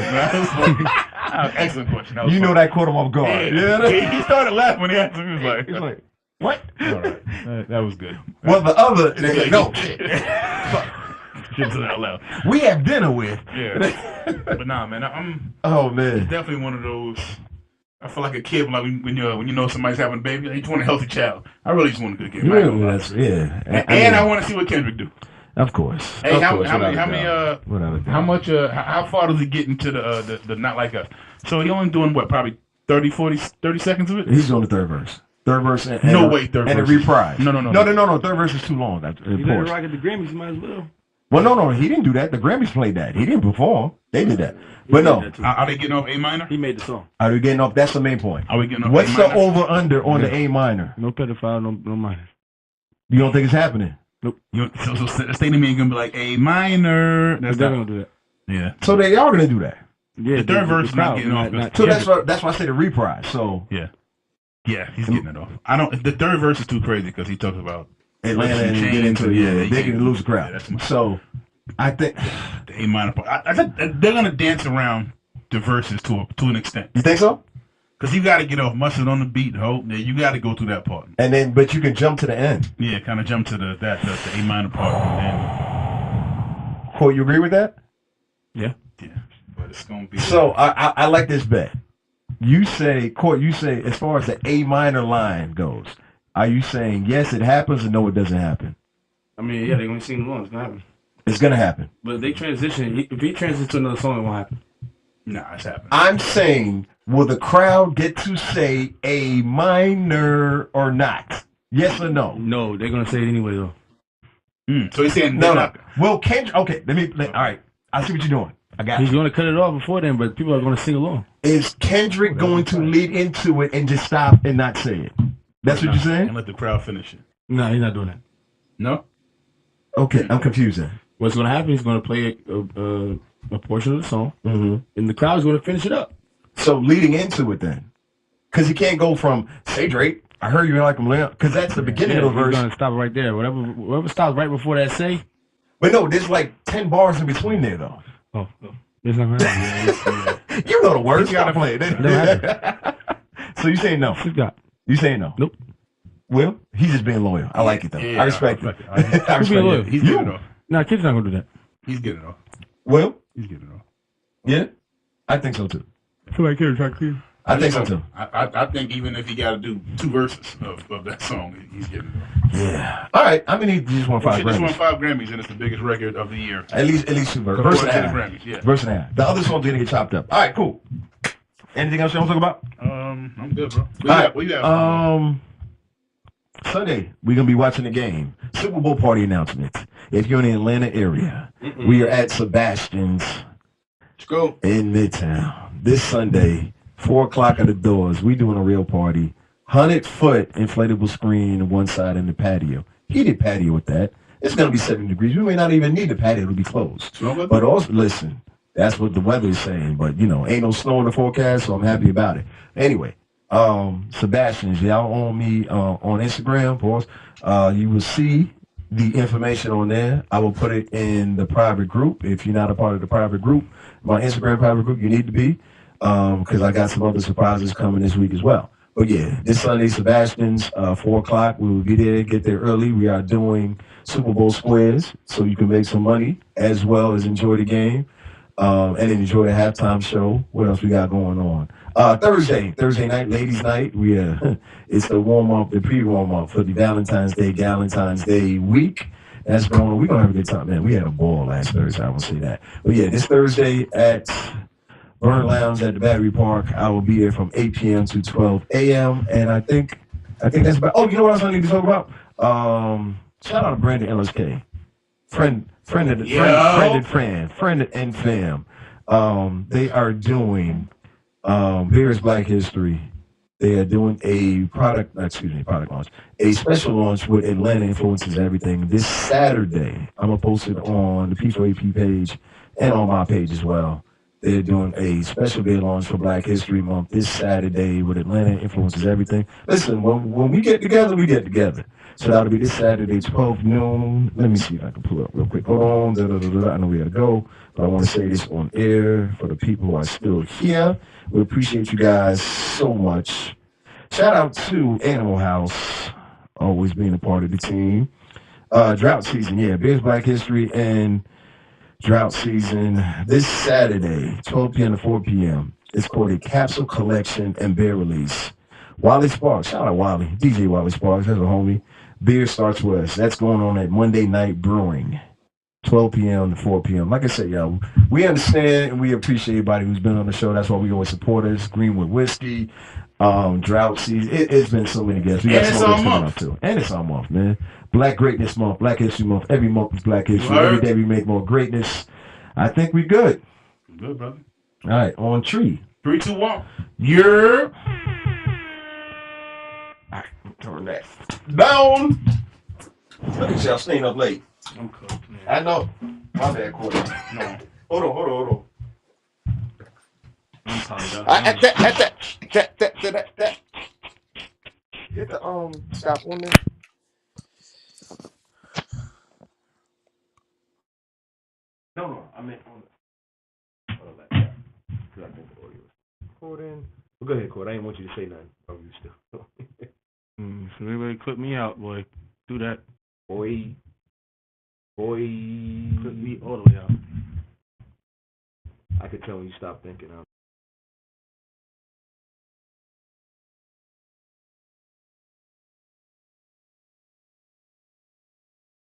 Excellent question. You know that caught him off guard. Yeah. He started laughing when he asked him. He was like, what? All right. That was good. Well, the other, no. Just out loud. We have dinner with. Yeah. But nah, man, oh, man. It's definitely one of those. I feel like a kid when you know somebody's having a baby. You just want a healthy child. I really just want a good kid. Yeah. And I want to see what Kendrick do. Of course. Hey, how much? How far does he get into the not like us? So he only doing what? Probably 30, 40, 30 seconds of it? He's on the third verse. Third verse and no way, third and verse. And a reprise. No. Third verse is too long. You let it rock at the Grammys, you might as well. Well, no, he didn't do that. The Grammys played that. He didn't perform. They did that. But no. Are they getting off A minor? He made the song. Are we getting off? That's the main point. Are we getting off What's A minor? the over-under on the A minor? No pedophile, no minor. You don't think it's happening? Nope. So the statement ain't going to be like A minor. They're going to do that. Yeah. So they are going to do that. Yeah, the third verse is not getting off. So that's why I say the reprise. So yeah, he's getting it off. The third verse is too crazy because he talks about Atlanta and get into they can lose the crowd. Yeah, so I think the A minor part. I think they're gonna dance around the verses to an extent. You think so? Because you got to get off mustard on the beat, Hope. Yeah, you got to go through that part. And then, but you can jump to the end. Yeah, kind of jump to the A minor part. And Cool, you agree with that? yeah. But it's gonna be. So I like this bet. You say, Court, as far as the A minor line goes, are you saying yes, it happens, or no, it doesn't happen? I mean, yeah, they're going to sing along. It's going to happen. It's going to happen. But if they transition, if he transitions to another song, it won't happen. Nah, it's happening. I'm saying, will the crowd get to say A minor or not? Yes or no? No, they're going to say it anyway, though. So he's saying no. Well, Kendrick, okay, all right, I see what you're doing. I got He's you. going to cut it off before then, but people are going to sing along. Is Kendrick going to lead into it and just stop and not say it? That's what you're saying? And let the crowd finish it. No, he's not doing that. No? Okay, I'm confused then. What's going to happen, he's going to play a portion of the song, and the crowd's going to finish it up. So leading into it then. Because he can't go from, say Drake, I heard you like him, because that's the beginning of the verse. He's going to stop right there. Whatever stops right before that say. But no, there's like 10 bars in between there, though. Oh. It's not going to happen. You know the words. You got to play it. So you saying no? You saying no? Nope. Will? He's just being loyal. I like it, though. I respect it. I respect it. He's getting it off. Nah, Kid's not going to do that. He's getting it off. Will? He's getting it off. Yeah? I think so, too. I feel like Kid's trying to clear. I think so, too. I think even if he got to do 2 verses of that song, he's getting it off. Yeah. All right. I mean, he just won 5 Grammys. He just won 5 Grammys, and it's the biggest record of the year. At least 2 verses. Verse and a half. Grammys, yeah. Verse and a half. The other songs didn't get chopped up. All right, cool. Anything else you want to talk about? I'm good, bro. What you have? Sunday, we're going to be watching the game. Super Bowl party announcements. If you're in the Atlanta area, we are at Sebastian's in Midtown. This Sunday, 4 o'clock at the doors. We doing a real party. 100-foot inflatable screen on one side in the patio. Heated patio with that. It's going to be 70 degrees. We may not even need the patio to be closed. But also, listen, that's what the weather is saying. But, ain't no snow in the forecast, so I'm happy about it. Anyway, Sebastian's, y'all on me on Instagram, pause. You will see the information on there. I will put it in the private group. If you're not a part of the private group, my Instagram private group, you need to be, because I got some other surprises coming this week as well. But yeah, this Sunday, Sebastian's, 4 o'clock. We will be there, get there early. We are doing Super Bowl squares, so you can make some money as well as enjoy the game, and enjoy the halftime show. What else we got going on? Thursday night, ladies' night. It's the warm-up, the pre-warm-up for the Valentine's Day week. That's going on. We're going to have a good time, man. We had a ball last Thursday. I won't say that. But yeah, this Thursday at Burn Lounge at the Battery Park. I will be there from 8 p.m. to 12 a.m. And I think that's about. Oh, you know what else I need to talk about? Shout out to Brandon LSK, friend and fam. They are doing Beer's Black History. They are doing a product launch, a special launch with Atlanta Influences Everything this Saturday. I'm gonna post it on the P4AP page and on my page as well. They're doing a special day launch for Black History Month this Saturday with Atlanta Influences Everything. Listen, when we get together, we get together. So that'll be this Saturday, 12 noon. Let me see if I can pull it up real quick. Hold on. I know we gotta go, but I want to say this on air for the people who are still here. We appreciate you guys so much. Shout out to Animal House, always being a part of the team. Drought season, yeah. Beer's Black History and Drought season this Saturday, 12 p.m. to 4 p.m. It's called a Capsule Collection and Beer Release. Wally Sparks, shout out Wally, DJ Wally Sparks, that's a homie. Beer Starts With Us. That's going on at Monday Night Brewing. 12 p.m. to 4 p.m. Like I said, yo, we understand and we appreciate everybody who's been on the show. That's why we always support us. Greenwood Whiskey, Drought Season. It's been so many guests. We got some more coming up too. And it's our month, man. Black Greatness Month, Black History Month. Every month is Black History. Every day we make more greatness. I think we good. Good, brother. All right, on 3. 3, 2, 1. You're... Turn that down. Look at y'all staying up late. I'm cooked, man. I know. My bad, Corey. No. Hold on. I'm tired. At that. Get the stop on there. No. I meant on the. Recording. Well, go ahead, Corey. I didn't want you to say nothing. Oh, you still. So everybody clip me out, boy. Do that. Boy. Clip me all the way out. I could tell when you stop thinking.